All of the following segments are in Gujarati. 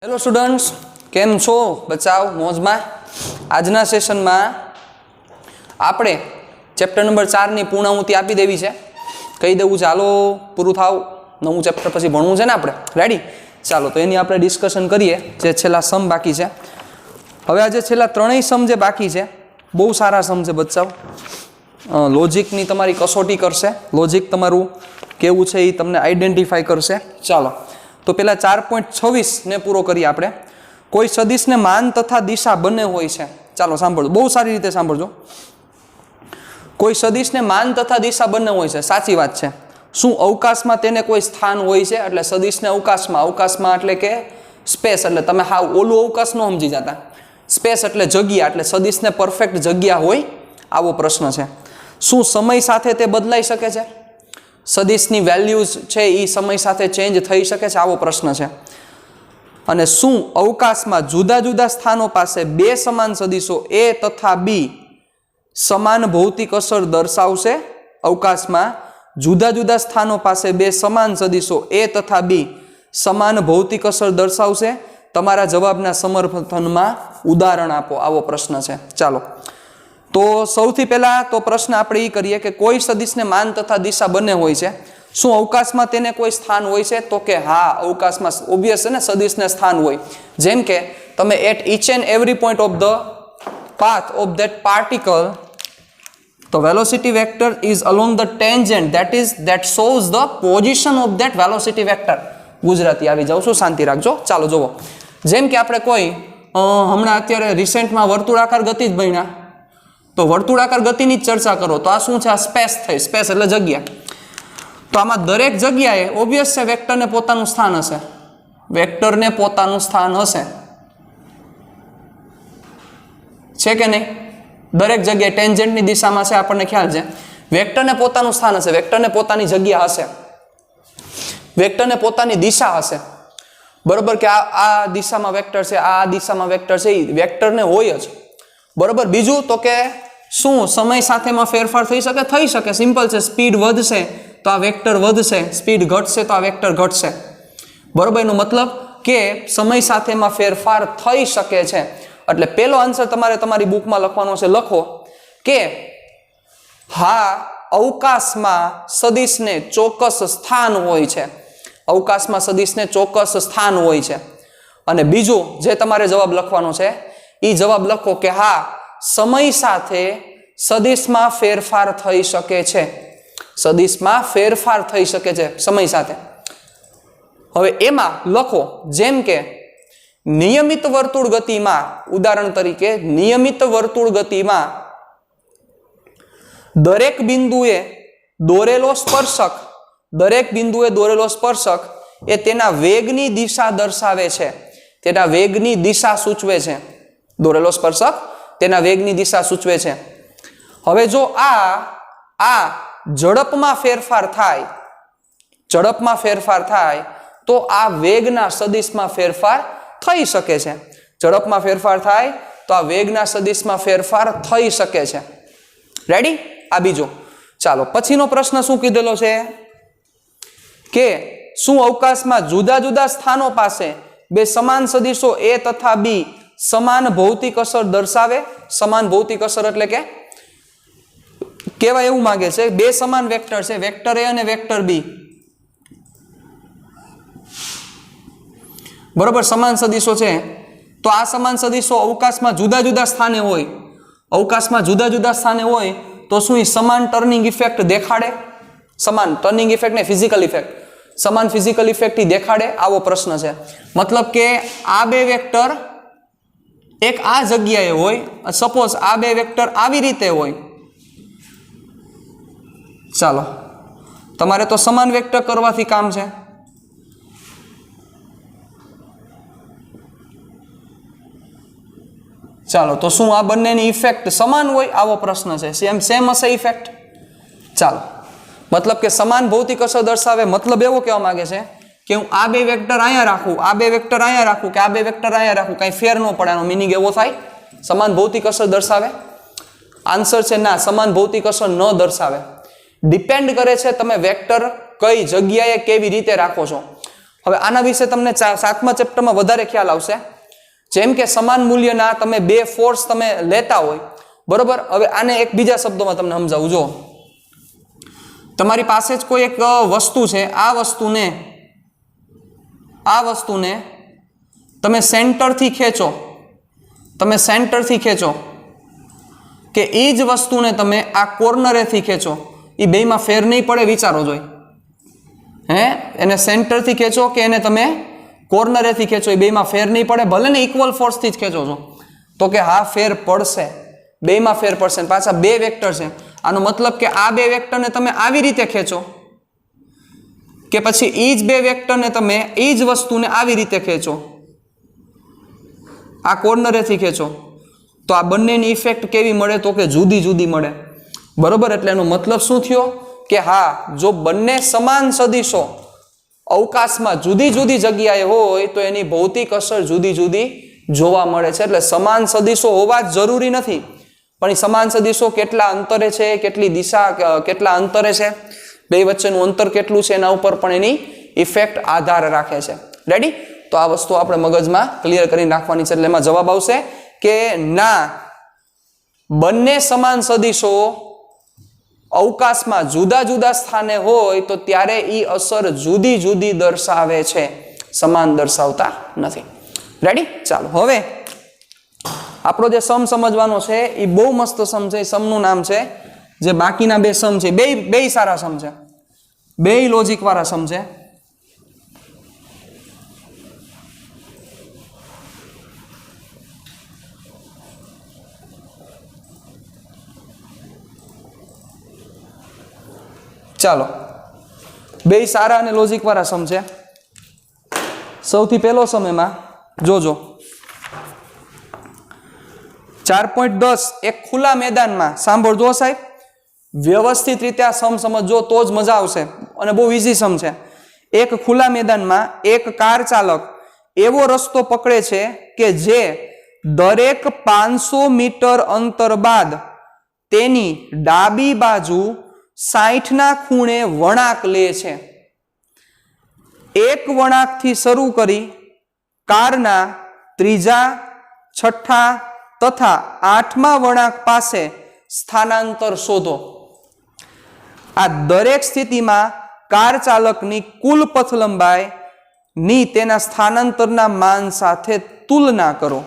हेलो स्टूडेंट्स, केम छो बचाव मौज में। आजना सेशन में आपणे चेप्टर नंबर 4 ની પૂર્ણાહુતિ આપી દેવી છે। કહી દેવું ચાલો પૂરું થાવ, નવું ચેપ્ટર પછી ભણવું છે ને આપણે। રેડી? ચાલો તો એની આપણે ડિસ્કશન કરીએ। જે છેલ્લા સમ બાકી છે, હવે આજે છેલ્લા ત્રણેય સમ જે બાકી છે બહુ સારા સમ છે બચાવ। લોજિકની તમારી કસોટી કરશે, લોજિક તમારું કેવું છે એ તમને આઈડેન્ટિફાઈ કરશે। ચાલો तो पहला 4.26 ने पूरो करिए आपणे। कोई सदिश ने मान तथा दिशा बने होय छे। चालो सांभळो, बहुत सारी रीते सांभळजो। कोई सदिश ने मान तथा दिशा बने होय छे, साची वात छे। शुं अवकाशमां तेने कोई स्थान होय छे? એટલે સદિશને અવકાશમાં, અવકાશમાં એટલે કે સ્પેસ, એટલે તમે હાવ ઓલું અવકાશ ન સમજી જતા। સ્પેસ એટલે જગ્યા, એટલે સદિશને પરફેક્ટ જગ્યા હોય આવો પ્રશ્ન છે। શું સમય સાથે તે બદલાઈ શકે છે? સદિશની વેલ્યુઝ છે એ સમય સાથે ચેન્જ થઈ શકે છે આવો પ્રશ્ન છે। અને શું અવકાશમાં જુદા જુદા સ્થાનો પાસે બે સમાન સદિશો A તથા B સમાન ભૌતિક અસર દર્શાવશે? અવકાશમાં જુદા જુદા સ્થાનો પાસે બે સમાન સદિશો A તથા B સમાન ભૌતિક અસર દર્શાવશે? તમારા જવાબના સમર્થનમાં ઉદાહરણ આપો આવો પ્રશ્ન છે। ચાલો तो સૌથી પહેલા તો પ્રશ્ન આપણે એ કરીએ કે કોઈ સદિશને માન તથા દિશા બંને હોય છે, શું અવકાશમાં તેને કોઈ સ્થાન હોય છે? તો કે હા, અવકાશમાં ઓબ્વિયસ છે ને, સદિશને સ્થાન હોય। જેમ કે તમે at each and every point of the path of that particle તો velocity vector is along the tangent that shows the position of that velocity vector। Gujarati આવી જાઉં છું, શાંતિ રાખજો। ચાલો જુઓ, જેમ કે આપણે કોઈ હમણાં અત્યારે રિસેન્ટમાં વર્તુળાકાર ગતિ જ ભણ્યા, તો વર્તુળાકાર ગતિની જ ચર્ચા કરો તો આ શું છે? આ સ્પેસ થઈ। સ્પેસ એટલે જગ્યા। તો આમાં દરેક જગ્યાએ ઓબ્વિયસ છે વેક્ટરને પોતાનું સ્થાન હશે, વેક્ટરને પોતાનું સ્થાન હશે, છે કે નહીં? દરેક જગ્યાએ ટેન્જન્ટની દિશામાં છે, આપણને ખ્યાલ છે। વેક્ટરને પોતાનું સ્થાન હશે, વેક્ટરને પોતાની જગ્યા હશે, વેક્ટરને પોતાની દિશા હશે, બરોબર? કે આ દિશામાં વેક્ટર છે, આ દિશામાં વેક્ટર છે, એ વેક્ટરને હોય જ, બરોબર? બીજું તો કે શું સમય સાથેમાં ફેરફાર થઈ શકે? થઈ શકે, સિમ્પલ છે। સ્પીડ વધશે તો આ વેક્ટર વધશે, સ્પીડ ઘટશે તો આ વેક્ટર ઘટશે, બરોબર? એનો મતલબ કે સમય સાથેમાં ફેરફાર થઈ શકે છે। એટલે પહેલો આન્સર તમારે તમારી બુકમાં લખવાનો છે, લખો કે હા, અવકાશમાં સદિશને ચોક્કસ સ્થાન હોય છે, અવકાશમાં સદિશને ચોક્કસ સ્થાન હોય છે। અને બીજું જે તમારે જવાબ લખવાનો છે એ જવાબ લખો કે હા, સમય સાથે સદિશમાં ફેરફાર થઈ શકે છે, સદિશમાં ફેરફાર થઈ શકે છે સમય સાથે। હવે એમાં લખો જેમ કે નિયમિત વર્તુળ ગતિમાં, ઉદાહરણ તરીકે નિયમિત વર્તુળ ગતિમાં દરેક બિંદુએ દોરેલો સ્પર્શક, દરેક બિંદુએ દોરેલો સ્પર્શક એ તેના વેગની દિશા દર્શાવે છે, તેના વેગની દિશા સૂચવે છે। દોરેલો સ્પર્શક તેના વેગની દિશા સૂચવે છે। હવે જો આ ઝડપમાં ફેરફાર થાય, ઝડપમાં ફેરફાર થાય તો આ વેગના સદિશમાં ફેરફાર થઈ શકે છે। ઝડપમાં ફેરફાર થાય તો આ વેગના સદિશમાં ફેરફાર થઈ શકે છે। રેડી? આ બીજો। ચાલો પછીનો પ્રશ્ન શું કીધેલો છે કે શું અવકાશમાં જુદા જુદા સ્થાનો પાસે બે સમાન સદિશો A તથા B સમાન ભૌતિક અસર દર્શાવે? સમાન ભૌતિક અસર એટલે કે કેવા એવું માંગે છે, બે સમાન વેક્ટર છે, વેક્ટર A અને વેક્ટર B, બરોબર? સમાન સદિશો છે, તો આ સમાન સદિશો અવકાશમાં જુદા જુદા સ્થાને હોય, અવકાશમાં જુદા જુદા સ્થાને હોય તો શું એ સમાન ટર્નિંગ ઇફેક્ટ દેખાડે? સમાન ટર્નિંગ ઇફેક્ટ ને ફિઝિકલ ઇફેક્ટ, સમાન ફિઝિકલ ઇફેક્ટ દેખાડે આવો પ્રશ્ન છે। મતલબ કે આ બે વેક્ટર એક આ જગ્યાએ હોય, સપોઝ આ બે વેક્ટર આવી રીતે હોય, ચાલો તમારે તો સમાન વેક્ટર કરવાથી કામ છે। ચાલો તો શું આ બંનેની ઇફેક્ટ સમાન હોય આવો પ્રશ્ન છે? સેમ હશે ઇફેક્ટ? ચાલો, મતલબ કે સમાન ભૌતિક અસર દર્શાવે, મતલબ એવો કહેવા માંગે છે કે હું આ બે વેક્ટર અહીંયા રાખું, આ બે વેક્ટર અહીંયા રાખું કે આ બે વેક્ટર અહીંયા રાખું, કાંઈ ફેર ન પડે, એનો મિનિંગ એવો થાય સમાન ભૌતિક અસર દર્શાવે? આન્સર છે ના, સમાન ભૌતિક અસર ન દર્શાવે। ડિપેન્ડ કરે છે તમે વેક્ટર કઈ જગ્યાએ કેવી રીતે રાખો છો। હવે આના વિશે તમને 7મા ચેપ્ટરમાં વધારે ખ્યાલ આવશે. જેમ કે સમાન મૂલ્યના તમે બે ફોર્સ તમે લેતા હોય, બરોબર. હવે આને એક બીજા શબ્દોમાં તમને સમજાવું. જો તમારી પાસે જ કોઈ એક વસ્તુ છે, આ વસ્તુને તમે સેન્ટરથી ખેંચો, કે એ જ વસ્તુને તમે આ કોર્નરેથી ખેંચો, એ બેમાં ફેર નહીં પડે. વિચારો જોઈ, એને સેન્ટરથી ખેંચો કે એને તમે કોર્નરેથી ખેંચો, એ બેમાં ફેર નહીં પડે. ભલે ને ઇક્વલ ફોર્સથી જ ખેંચો છો તો કે હા ફેર પડશે, બેમાં ફેર પડશે. પાછા બે વેક્ટર છે, આનો મતલબ કે આ બે વેક્ટરને તમે આવી રીતે ખેંચો કે પછી એ જ બે વેક્ટરને તમે એ જ વસ્તુને આવી રીતે ખેંચો, આ કોર્નરેથી ખેંચો, તો આ બંનેની ઇફેક્ટ કેવી મળે? તો કે જુદી જુદી મળે, બરોબર. એટલે એનો મતલબ શું થયો કે હા, જો બંને સમાન સદિશો અવકાશમાં જુદી જુદી જગ્યાએ હોય તો એની ભૌતિક અસર જુદી જુદી જોવા મળે છે. એટલે સમાન સદિશો હોવા જ જરૂરી નથી, પણ એ સમાન સદિશો કેટલા અંતરે છે, કેટલી દિશા, કેટલા અંતરે છે, બે વચ્ચેનું અંતર કેટલું છે, એના ઉપર પણ એની ઇફેક્ટ આધાર રાખે છે. રેડી? તો આ વસ્તુ આપણે મગજમાં ક્લિયર કરીને રાખવાની છે. એટલે એમાં જવાબ આવશે કે ના, બંને સમાન સદિશો અવકાશમાં જુદા જુદા સ્થાને હોય તો ત્યારે એ અસર જુદી જુદી દર્શાવે છે, સમાન દર્શાવતા નથી. રેડી? ચાલો હવે આપણો જે સમ સમજવાનો છે એ બહુ મસ્ત સમ છે. સમનું નામ છે, જે બાકીના બે સમ છે, બે સારા સમ છે, બે લોજિક વાળા સમ છે. ચાલો, બે સારા અને લોજિક વાળા સમ છે. સૌથી પહેલો સમ એમાં જોજો, 4.10 એક ખુલ્લા મેદાનમાં. સાંભળજો સાહેબ, વ્યવસ્થિત રીતે આ સમ સમજજો તો જ મજા આવશે, અને બહુ ઈઝી સમ છે. એક ખુલ્લા મેદાનમાં એક કાર ચાલક એવો રસ્તો પકડે છે કે જે દરેક 500 મીટર અંતર બાદ તેની ડાબી બાજુ 60ના ખૂણે વળાંક લે છે. એક વળાંકથી શરૂ કરી કારના ત્રીજા, છઠ્ઠા તથા 8મા વળાંક પાસે સ્થાનાંતર શોધો. આ દરેક સ્થિતિમાં કાર ચાલકની કુલ પથ લંબાઈની તેના સ્થાનાંતરના માન સાથે તુલના કરો.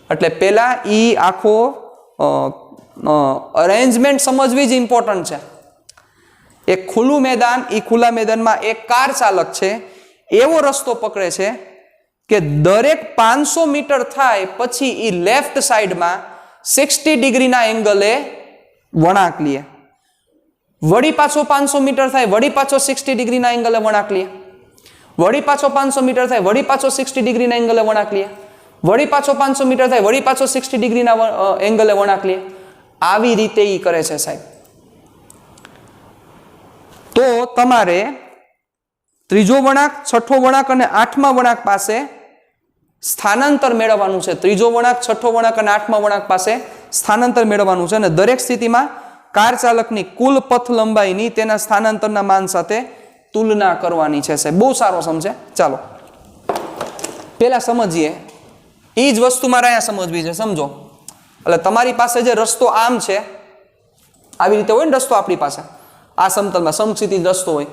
એટલે પહેલા ઈ આખો અરેન્જમેન્ટ સમજવી જ ઇમ્પોર્ટન્ટ છે. એક ખુલ્લું મેદાન, એ ખુલ્લા મેદાનમાં એક કાર ચાલક છે, એવો રસ્તો પકડે છે કે દરેક 500 મીટર થાય પછી એ લેફ્ટ સાઈડમાં 60 ડિગ્રીના એંગલે વળાંક લે. વળી પાછો 500 મીટર થાય, વળી પાછો 60 ડિગ્રીના એંગલે વળાંક લે. વળી પાછો 500 મીટર થાય, વળી પાછો 60 ડિગ્રીના એંગલે વળાંક લે. વળી પાછો 500 મીટર થાય, વળી પાછો 60 ડિગ્રીના એંગલે વળાંક લે. આવી રીતે ઈ કરે છે સાહેબ. તો તમારે ત્રીજો વળાંક, છઠ્ઠો વળાંક અને 8મા વળાંક પાસે સ્થાનાંતર મેળવવાનું છે. ત્રીજો વળાંક, છઠ્ઠો વળાંક અને 8મા વળાંક પાસે સ્થાનાંતર મેળવવાનું છે, અને દરેક સ્થિતિમાં કાર ચાલકની કુલ પથ લંબાઈની તેના સ્થાનાંતરના માન સાથે તુલના કરવાની છે સાહેબ. બહુ સારો સમજે. ચાલો પેલા સમજીએ, એ જ વસ્તુ મારે અહીંયા સમજવી છે. સમજો, એટલે તમારી પાસે જે રસ્તો આમ છે, આવી રીતે હોય ને રસ્તો આપણી પાસે, આ સમતલમાં સમક્ષિતિજ રસ્તો હોય,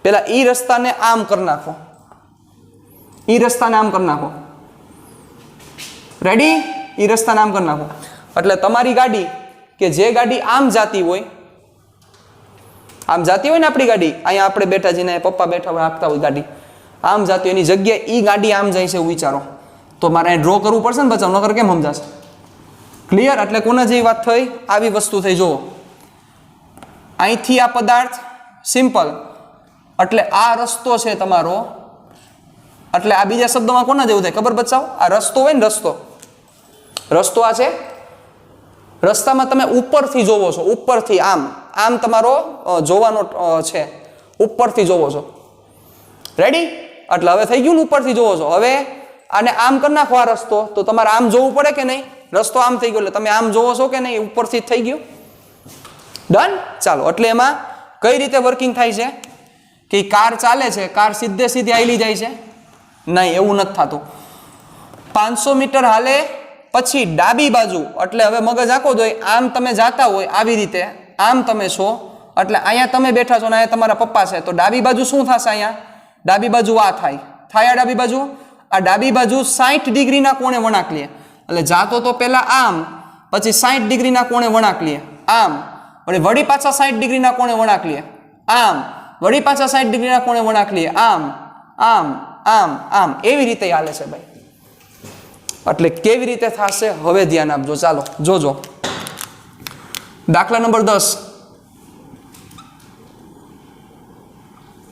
પેલા એ રસ્તાને આમ કરી નાખો, એ રસ્તાને આમ કરી નાખો. રેડી? એ રસ્તાને આમ કરી નાખો એટલે તમારી ગાડી, કે જે ગાડી આમ જાતી હોય ને આપણી ગાડી, અહીંયા આપણે બેઠા જઈને પપ્પા બેઠા હોય, આપતા હોય ગાડી આમ જાતી હોય, એની જગ્યાએ એ ગાડી આમ જાય છે એવું વિચારો, તો મારે અહીં ડ્રો કરવું પડશે ને બચાવ, નકર કેમ સમજાશે? ક્લિયર? એટલે કોના જેવી વાત થઈ? આવી વસ્તુ થઈ. જુઓ, અહીંથી આ પદાર્થ સિમ્પલ, એટલે આ રસ્તો છે તમારો, એટલે આ બીજા શબ્દોમાં કોના જેવું થાય ખબર બચાવ? આ રસ્તો હોય ને, રસ્તો આ છે, રસ્તામાં તમે ઉપરથી જોવો છો, ઉપરથી આમ તમારો જોવાનો છે, ઉપરથી જોવો છો. રેડી? એટલે હવે થઈ ગયું ને, ઉપરથી જોવો છો. હવે આને આમ કરી નાખો આ રસ્તો, તો તમારે આમ જોવું પડે કે નહીં? રસ્તો આમ થઈ ગયો એટલે તમે આમ જોવો છો કે નહીં? ઉપરથી થઈ ગયું. ડન? ચાલો, એટલે એમાં કઈ રીતે વર્કિંગ થાય છે કે કાર ચાલે છે, કાર સીધે સીધી હાલી જાય છે? નહીં, એવું નથી થતું. 500 મીટર હાલે પછી ડાબી બાજુ, એટલે હવે મગજ આખો જોઈએ, આમ તમે જાતા હોય આવી રીતે, આમ તમે છો, એટલે અહીંયા તમે બેઠા છો ને અહીંયા તમારા પપ્પા છે, તો ડાબી બાજુ શું થશે? અહીંયા ડાબી બાજુ આ થાય. આ ડાબી બાજુ, આ ડાબી બાજુ 60 ડિગ્રીના કોણે વળાંક લે. એટલે જાતો તો પહેલા આમ, પછી 60 ડિગ્રીના કોણે વળાંક લે, આમ, વળી પાછા 60 ડિગ્રીના કોણે વળાંક લે, આમ, વળી પાછા 60 ડિગ્રીના કોણે વળાંક લે, આમ આમ આમ આમ, એવી રીતે હાલે છે ભાઈ. એટલે કેવી રીતે થશે હવે ધ્યાન આપજો. ચાલો જોજો દાખલા નંબર 10.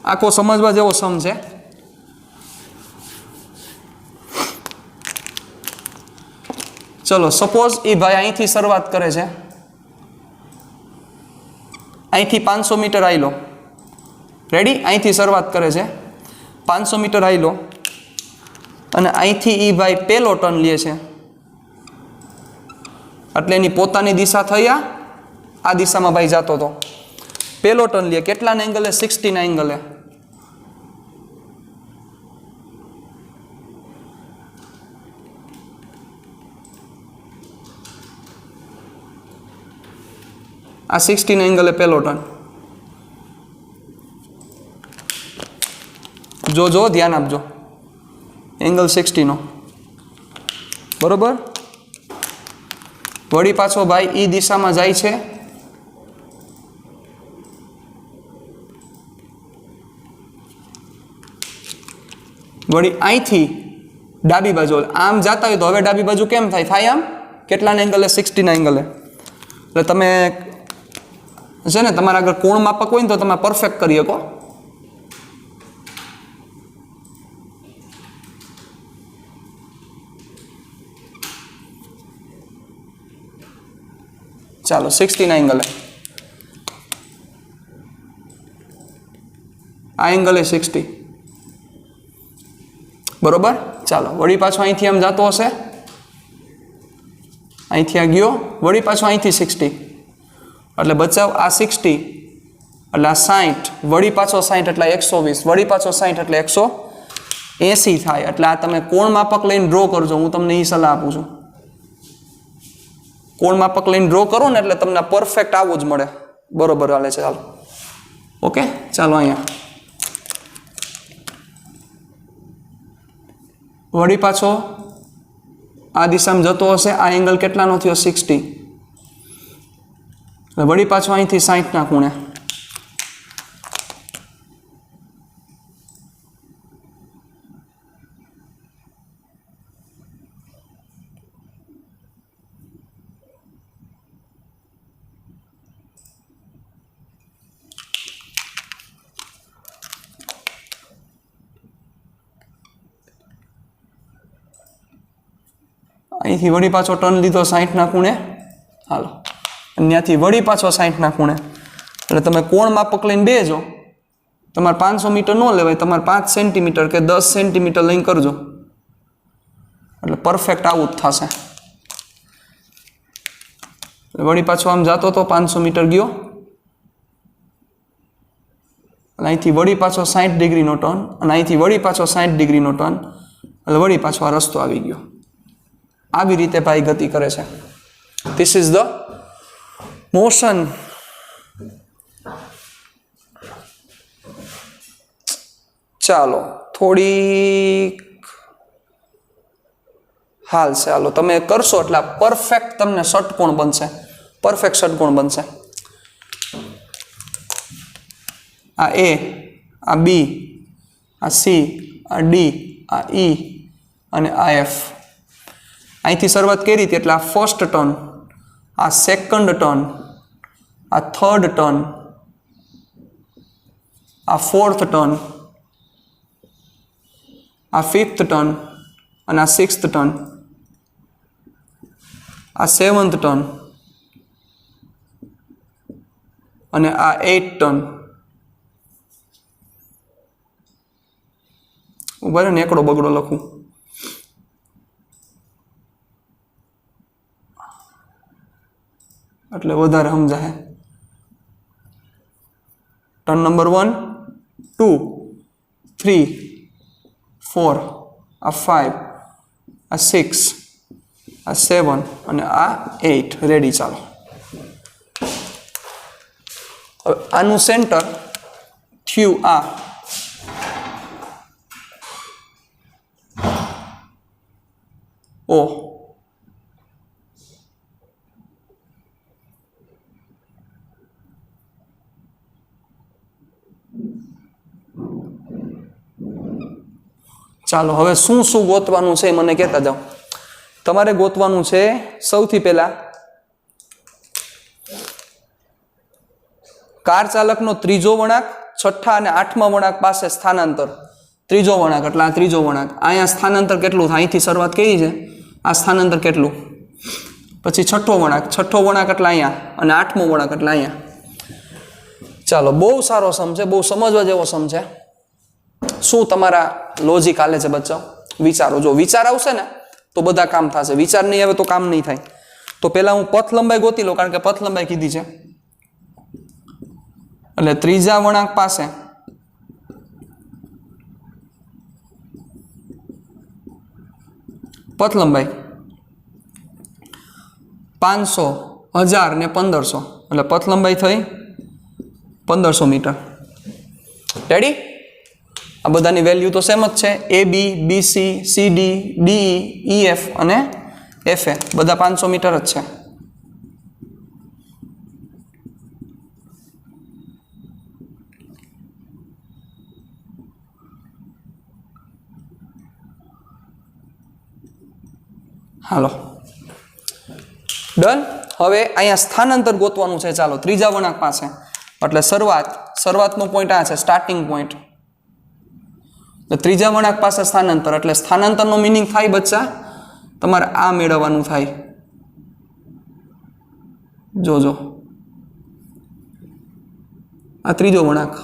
આખો સમજવા જેવો સમ છે. ચલો સપોઝ એ ભાઈ અહીંથી શરૂઆત કરે છે, અહીંથી 500 મીટર આયલો, રેડી? અહીંથી શરૂઆત કરે છે, 500 મીટર આયલો, અને અહીંથી એ ભાઈ પહેલો ટર્ન લે છે, એટલે એની પોતાની દિશા થઈ આ દિશામાં ભાઈ જતો હતો, પહેલો ટર્ન લે, કેટલાના એંગલે? 60 ના એંગલે. આ 60 ના એંગલે પહેલો ટર્ન. જો ધ્યાન આપજો, એંગલ 60 નો, બરોબર? વળી પાછો ભાઈ ઈ દિશામાં જાય છે, વળી અહીંથી ડાબી બાજુ આમ જતા હોય તો હવે ડાબી બાજુ કેમ થાય? આમ, કેટલાના એંગલે? 60 ના એંગલે. એટલે તમે છે ને તમારા આગળ કોણ માપક હોય ને તો તમે પરફેક્ટ કરી શકો. ચાલો 60 ના એંગલે, આ એંગલે 60, બરોબર? ચાલો વળી પાછો અહીંથી આમ જતો હશે, અહીંથી આ ગયો, વળી પાછો અહીંથી 60, એટલે બચાવ આ 60, એટલે આ 60, વળી પાછો 60 એટલે 120, વળી પાછો 60 એટલે 180 થાય. એટલે આ તમે કોણ માપક લઈને ડ્રો કરજો, હું તમને એ સલાહ આપું છું. કોણ માપક લઈને ડ્રો કરો ને એટલે તમને પરફેક્ટ આવું જ મળે. બરોબર હાલે છે. ચાલો ઓકે, ચાલો અહીંયા વળી પાછો આ દિશામાં જતો હશે, આ એંગલ કેટલાનો થયો? 60. વળી પાછો અહીંથી 60 ના ખૂણે, અહીંથી વળી પાછો ટર્ન લીધો 60 ના ખૂણે, હાલો ત્યાંથી વળી પાછો 60 ના ખૂણે. એટલે તમે કોણ માપક લઈને બેજો, તમારે 500 મીટર ન લેવાય, તમારે 5 સેન્ટીમીટર કે 10 સેન્ટીમીટર લઈને કરજો, એટલે પરફેક્ટ આવું જ થશે. વળી પાછો આમ જતો તો 500 મીટર ગયો, અને અહીંથી વળી પાછો 60 ડિગ્રીનો ટર્ન, અને અહીંથી વળી પાછો 60 ડિગ્રીનો ટર્ન, એટલે વળી પાછો આ રસ્તો આવી ગયો. આવી રીતે ભાઈ ગતિ કરે છે. This is the motion. ચાલો થોડીક હાલ છે, હાલો તમે કરશો એટલે પરફેક્ટ તમને ષટકોણ બનશે, પરફેક્ટ ષટકોણ બનશે. આ એ, આ બી, આ સી, આ ડી, આ ઈ અને આ એફ. અહીંથી શરૂઆત કરી હતી એટલે આ ફર્સ્ટ ટર્ન, આ સેકન્ડ ટર્ન, આ થર્ડ ટર્ન, આ ફોર્થ ટર્ન, આ ફિફ્થ ટર્ન, અને આ સિક્સ્થ ટર્ન, આ સેવન્થ ટર્ન, અને આ 8th ટર્ન. ઉભા ને એકડો બગડો લખું. એટલે વધારે સમજાય. ટર્ન નંબર 1, 2, 2 3 4 આ 5 આ 6 આ 7 અને આ 8 રેડી ચાલો હવે આનું સેન્ટર થયું આ ઓ ચાલો હવે શું શું ગોતવાનું છે મને કહેતા જાઓ તમારે ગોતવાનું છે સૌથી પહેલા કાર ચાલકનો ત્રીજો વળાંક છઠ્ઠા અને આઠમા વળાંક પાસે સ્થાનાંતર ત્રીજો વળાંક એટલે આ ત્રીજો વળાંક અહીંયા સ્થાનાંતર કેટલું થાય અહીંથી શરૂઆત કરી છે આ સ્થાનાંતર કેટલું પછી છઠ્ઠો વળાંક એટલે અહીંયા અને આઠમો વળાંક એટલે અહીંયા ચાલો બહુ સારો સમ છે બહુ સમજવા જેવો સમ છે શું તમારા લોજિક હાલે છે બચ્ચો વિચારો જો વિચાર આવશે ને તો બધા કામ થશે વિચાર નહીં આવે તો કામ નહીં થાય તો પહેલા હું પથ લંબાઈ ગોતી લઉં કારણ કે પથ લંબાઈ કીધી છે એટલે ત્રીજા વળાંક પાસે પથ લંબાઈ 500 1000 ને 1500 એટલે પથ લંબાઈ થઈ 1500 મીટર રેડી આ બધાની વેલ્યુ તો સેમ જ છે AB BC CD DE EF અને FA બધા 500 મીટર જ છે હાલો ડન હવે અહીંયા સ્થાનાંતર ગોતવાનું છે ચાલો ત્રીજા વળાંક પાસે એટલે શરૂઆતનો પોઈન્ટ આ છે સ્ટાર્ટિંગ પોઈન્ટ ત્રીજા વળાંક પાસે સ્થાનાંતર એટલે સ્થાનાંતરનો મીનિંગ થાય બચ્ચા તમારે આ મેળવવાનું થાય જોજો આ ત્રીજો વળાંક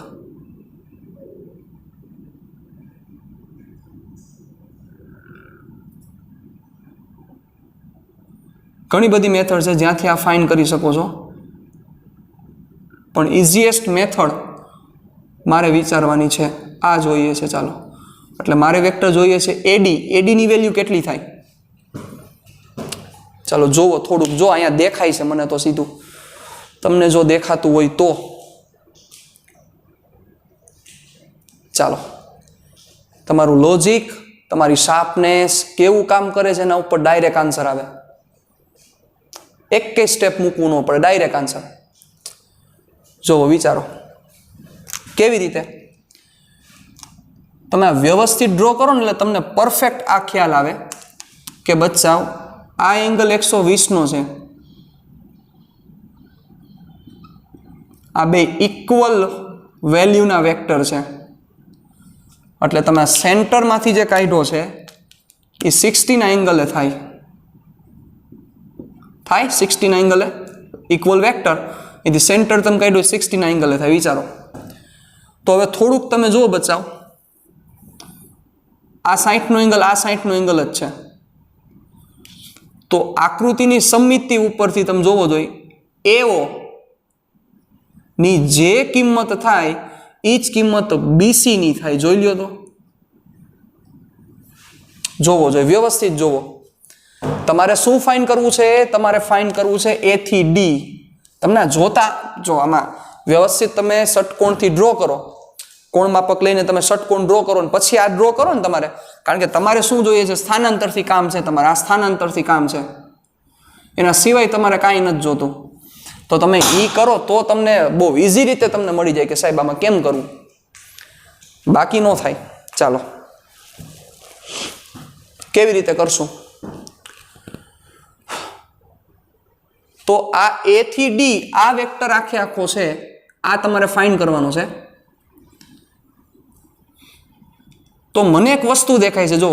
ઘણી બધી મેથડ છે જ્યાંથી આ ફાઇન્ડ કરી શકો છો પણ ઇઝીએસ્ટ મેથડ મારે વિચારવાની છે આ જોઈએ છે ચાલો એટલે મારે વેક્ટર જોઈએ છે એડી ની વેલ્યુ કેટલી થાય ચાલો જોવો થોડુંક જો અહીંયા દેખાય છે મને તો સીધું તમને જો દેખાતું હોય તો ચાલો તમારું લોજિક તમારી શાર્પનેસ કેવું કામ કરે છે એના ઉપર ડાયરેક્ટ આન્સર આવે એક સ્ટેપ મૂકવું ન પડે ડાયરેક્ટ આન્સર જોવો વિચારો કેવી રીતે તમે આ વ્યવસ્થિત ડ્રો કરો ને એટલે તમને પરફેક્ટ આ ખ્યાલ આવે કે બચ્ચાઓ આ એંગલ 120 નો છે આ બે ઇક્વલ વેલ્યુના વેક્ટર છે એટલે તમે સેન્ટરમાંથી જે કાઢ્યો છે એ 60 ના એંગલે થાય 60 ના એંગલે ઇક્વલ વેક્ટર એથી સેન્ટર તમે કાઢ્યો 60 ના એંગલે થાય વિચારો તો હવે થોડુંક તમે જુઓ બચાવ આ 60 નો એંગલ આ 60 નો એંગલ જ છે તો આકૃતિની સમમિતિ ઉપરથી તમે જોવો જોઈએ એઓ ની જે કિંમત થાય એ જ કિંમત બીસી ની થાય જોઈ લ્યો તો જોવો જોઈએ વ્યવસ્થિત જોવો તમારે શું ફાઇન્ડ કરવું છે તમારે ફાઇન્ડ કરવું છે એ થી ડી તમને જોતા જો આમાં વ્યવસ્થિત તમે ષટકોણથી ડ્રો કરો કોણ માપક લઈને તમે ષટકોણ ડ્રો કરો ને પછી આ ડ્રો કરો ને તમારે કારણ કે તમારે શું જોઈએ છે સ્થાનાંતરથી કામ છે તમારે આ સ્થાનાંતરથી કામ છે એના સિવાય તમારે કાંઈ નથી જોતું તો તમે ઈ કરો તો તમને બહુ ઇઝી રીતે તમને મળી જાય કે સાહેબ આમાં કેમ કરવું બાકી ન થાય ચાલો કેવી રીતે કરશું તો આ એ થી ડી આ વેક્ટર આખો છે આ તમારે ફાઇન્ડ કરવાનો છે તો મને એક વસ્તુ દેખાય છે જો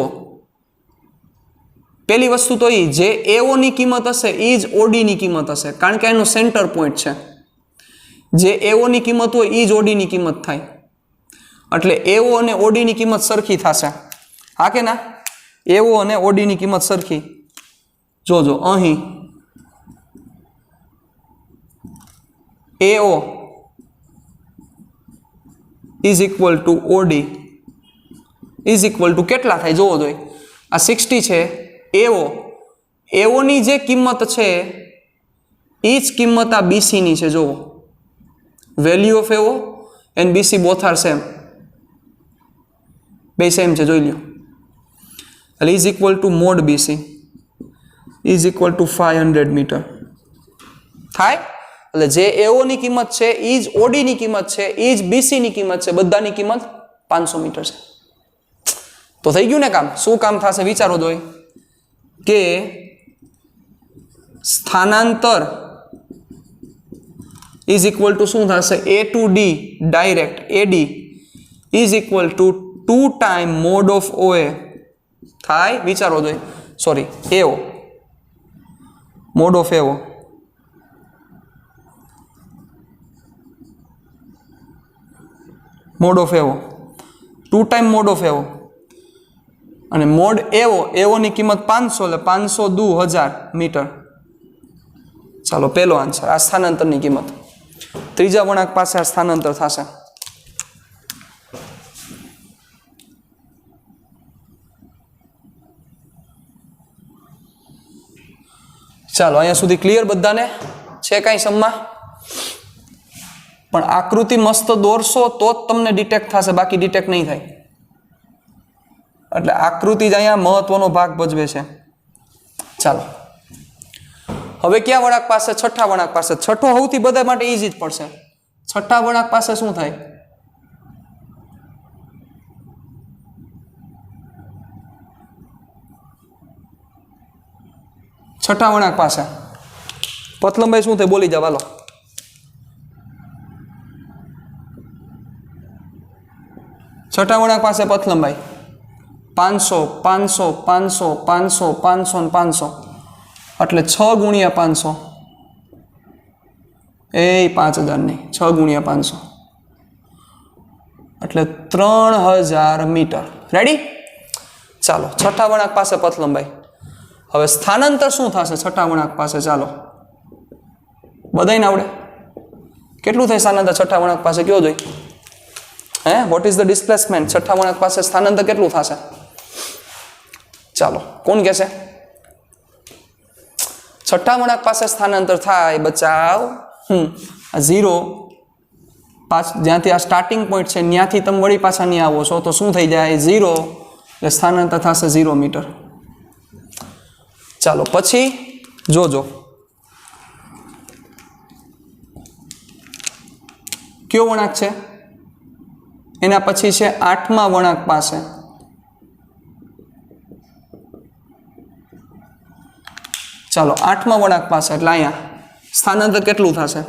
પહેલી વસ્તુ તો એ જે એઓ ની કિંમત હશે એ જ ઓડી ની કિંમત હશે કારણ કે એનો સેન્ટર પોઈન્ટ છે જે એઓ ની કિંમત હોય એ જ ઓડી ની કિંમત થાય એટલે એઓ અને ઓડી ની કિંમત સરખી થશે હા કે ના એઓ અને ઓડી ની કિંમત સરખી જોજો અહીં એઓ is equal two Audi is equal two કેટલા થાય જોવો જોઈએ. આ 60 છે. એઓની જે કિંમત છે એ જ કિંમત આ બીસીની છે. જુઓ, value of AO and BC both are same, બે સેમ છે, જોઈ લ્યો. એટલે is equal to mod BC is equal to 500 metre થાય. એટલે જે એઓની કિંમત છે એ જ ઓડીની કિંમત છે, એ જ બીસીની કિંમત છે, બધાની કિંમત 500 મીટર છે. તો થઈ ગયું ને કામ. શું કામ થશે વિચારો જોઈએ કે સ્થાનાંતર ઇઝ ઇક્વલ ટુ શું થશે, A to D direct AD is equal to 2 time mod of OA થાય. વિચારો જોઈએ, સોરી, એઓ મોડ ઓફ એવો મોડ ઓફ એવો 2 ટાઈમ મોડ ઓફ એવો અને મોડ એવોની કિંમત 500 એટલે 500 દુ 1000 મીટર. ચાલો પહેલો આન્સર આ સ્થાનાંતરની કિંમત. ત્રીજા વળાંક પાસે આ સ્થાનાંતર થશે. ચાલો અહીંયા સુધી ક્લિયર બધાને છે કાંઈ સમમાં? પણ આકૃતિ મસ્ત દોરશો તો જ તમને ડિટેક્ટ થશે, બાકી ડિટેક્ટ નહીં થાય. એટલે આકૃતિ જ અહીંયા મહત્વનો ભાગ ભજવે છે. ચાલો હવે કયા વળાંક પાસે? છઠ્ઠા વળાંક પાસે. છઠ્ઠો સૌથી બધા માટે ઈઝી જ પડશે. છઠ્ઠા વળાંક પાસે શું થાય? છઠ્ઠા વળાંક પાસે પથ લંબાઈ શું થાય? બોલી જાવ હાલો. છઠ્ઠા વળાંક પાસે પથ લંબાઈ 500 500 500 500 500 ને 500 એટલે 6 ગુણ્યા 500 એ 5000 નહીં, 6 ગુણ્યા 500 એટલે 3000 મીટર. રેડી? ચાલો છઠ્ઠા વળાંક પાસે પથ લંબાઈ. હવે સ્થાનાંતર શું થશે છઠ્ઠા વળાંક પાસે? ચાલો બધાને આવડે? કેટલું થાય સ્થાનાંતર છઠ્ઠા વળાંક પાસે? કયો જોઈ? Vote is the displacement? છઠ્ઠા વળાંક પાસે સ્થાનાંતર કેટલું થશે? ચાલો કોણ કહેશે? છઠ્ઠા વળાંક પાસે સ્થાનાંતર થાય બચાવ 0, જ્યાંથી આ સ્ટાર્ટિંગ પોઈન્ટ છે ત્યાંથી તમે વળી પાછા નહીં આવો છો તો શું થઈ જાય? 0, એટલે સ્થાનાંતર થશે 0 મીટર. ચાલો પછી જોજો કયો વળાંક છે? એના પછી છે 8મા વળાંક પાસે. ચાલો 8મા વળાંક પાસે એટલે અહીંયા સ્થાનાંતર કેટલું થશે?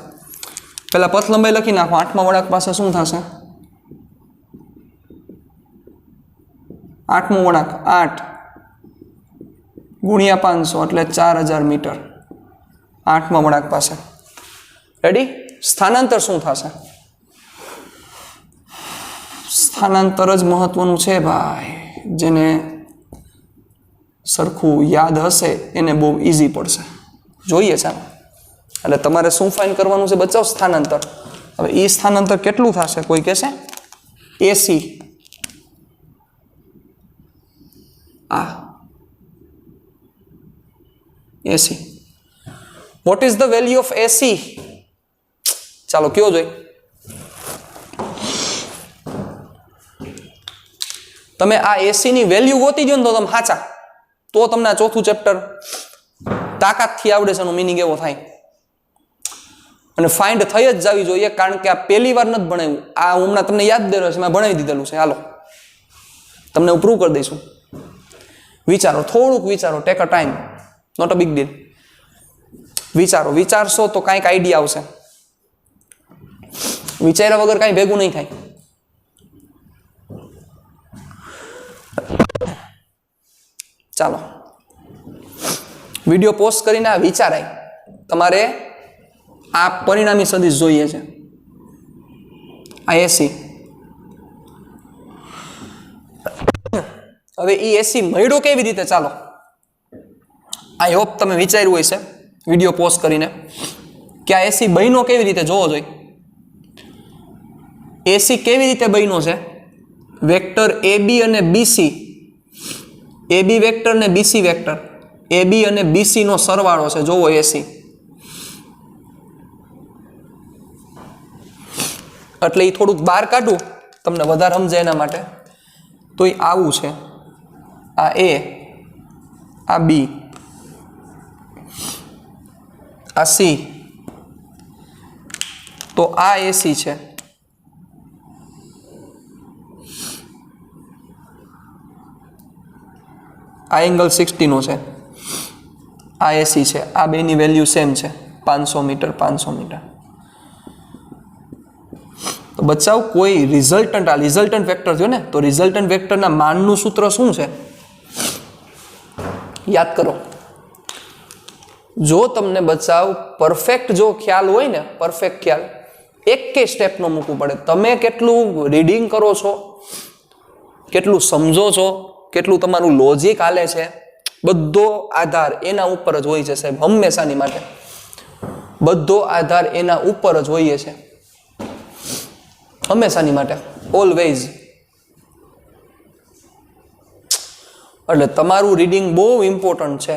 પહેલા પથ લંબાઈ લખી નાખો. 8મા વળાંક પાસે શું થશે? 8મો વળાંક 8 ગુણ્યા 500 એટલે 4000 મીટર 8મા વળાંક પાસે. રેડી? સ્થાનાંતર શું થશે? સ્થાનાંતર જ મહત્વનું છે ભાઈ. જેને સરખું યાદ હશે એને બહુ ઈઝી પડશે. જોઈએ છે એટલે તમારે શું ફાઇન્ડ કરવાનું છે બચાવ? સ્થાનાંતર. હવે એ સ્થાનાંતર કેટલું થશે કોઈ કહેશે? AC. AC. What is the value of AC? ચાલો કયો જોઈ? તમે આ એસી ની વેલ્યુ ગોતી દો ને તો તમે સાચા, તો તમને આ ચોથું ચેપ્ટર તાકાતથી આવડે છે એનો મિનિંગ એવો થાય. અને ફાઇન્ડ થઈ જ જવી જોઈએ, કારણ કે આ પહેલી વાર નથી ભણાવ્યું. આ હમણાં તમને યાદ દે છે, મેં ભણાવી દીધેલું છે. હાલો તમને હું પ્રૂવ કરી દઈશું. વિચારો, થોડુંક વિચારો. Take a time, not a big deal. વિચારો, વિચારશો તો કાંઈક આઈડિયા આવશે. વિચાર્યા વગર કાંઈ ભેગું નહીં થાય. ચાલો વિડીયો પોસ્ટ કરીને આ વિચારાય. તમારે આ પરિણામી સદિશ જોઈએ છે. આ એસી. હવે એ એસી મળ્યો કેવી રીતે? ચાલો આઈ હોપ તમે વિચાર્યું હોય છે વિડીયો પોસ્ટ કરીને કે આ એસી બન્યો કેવી રીતે જોવો જોઈએ. એસી કેવી રીતે બન્યો છે? વેક્ટર AB અને BC, AB વેક્ટર ને BC વેક્ટર, AB અને BC નો સરવાળો છે. જોવો એસી એટલે એ થોડુંક બહાર કાઢું તમને વધારે સમજાય એના માટે. તો એ આવું છે, આ A, આ B, આ C, તો આ એસી છે. આ એંગલ 60 નો છે, આ એસી છે. આ બેની વેલ્યુ સેમ છે, 500 મીટર 500 મીટર. તો બચાવ કોઈ રિઝલ્ટન્ટ, આ રિઝલ્ટન્ટ વેક્ટર થયો ને, તો રિઝલ્ટન્ટ વેક્ટરના માનનું સૂત્ર શું છે? યાદ કરો. જો તમને બચાવ પરફેક્ટ જો ખ્યાલ હોય ને, પરફેક્ટ ખ્યાલ એક સ્ટેપ નો મૂકવું પડે. તમે કેટલું રીડિંગ કરો છો, કેટલું સમજો છો, કેટલું તમારું લોજિક હાલે છે, બધો આધાર એના ઉપર જ હોય છે સાહેબ, હંમેશાની માટે. બધો આધાર એના ઉપર જ હોય છે, હંમેશાની માટે, ઓલવેઝ. એટલે તમારું રીડિંગ બહુ ઇમ્પોર્ટન્ટ છે.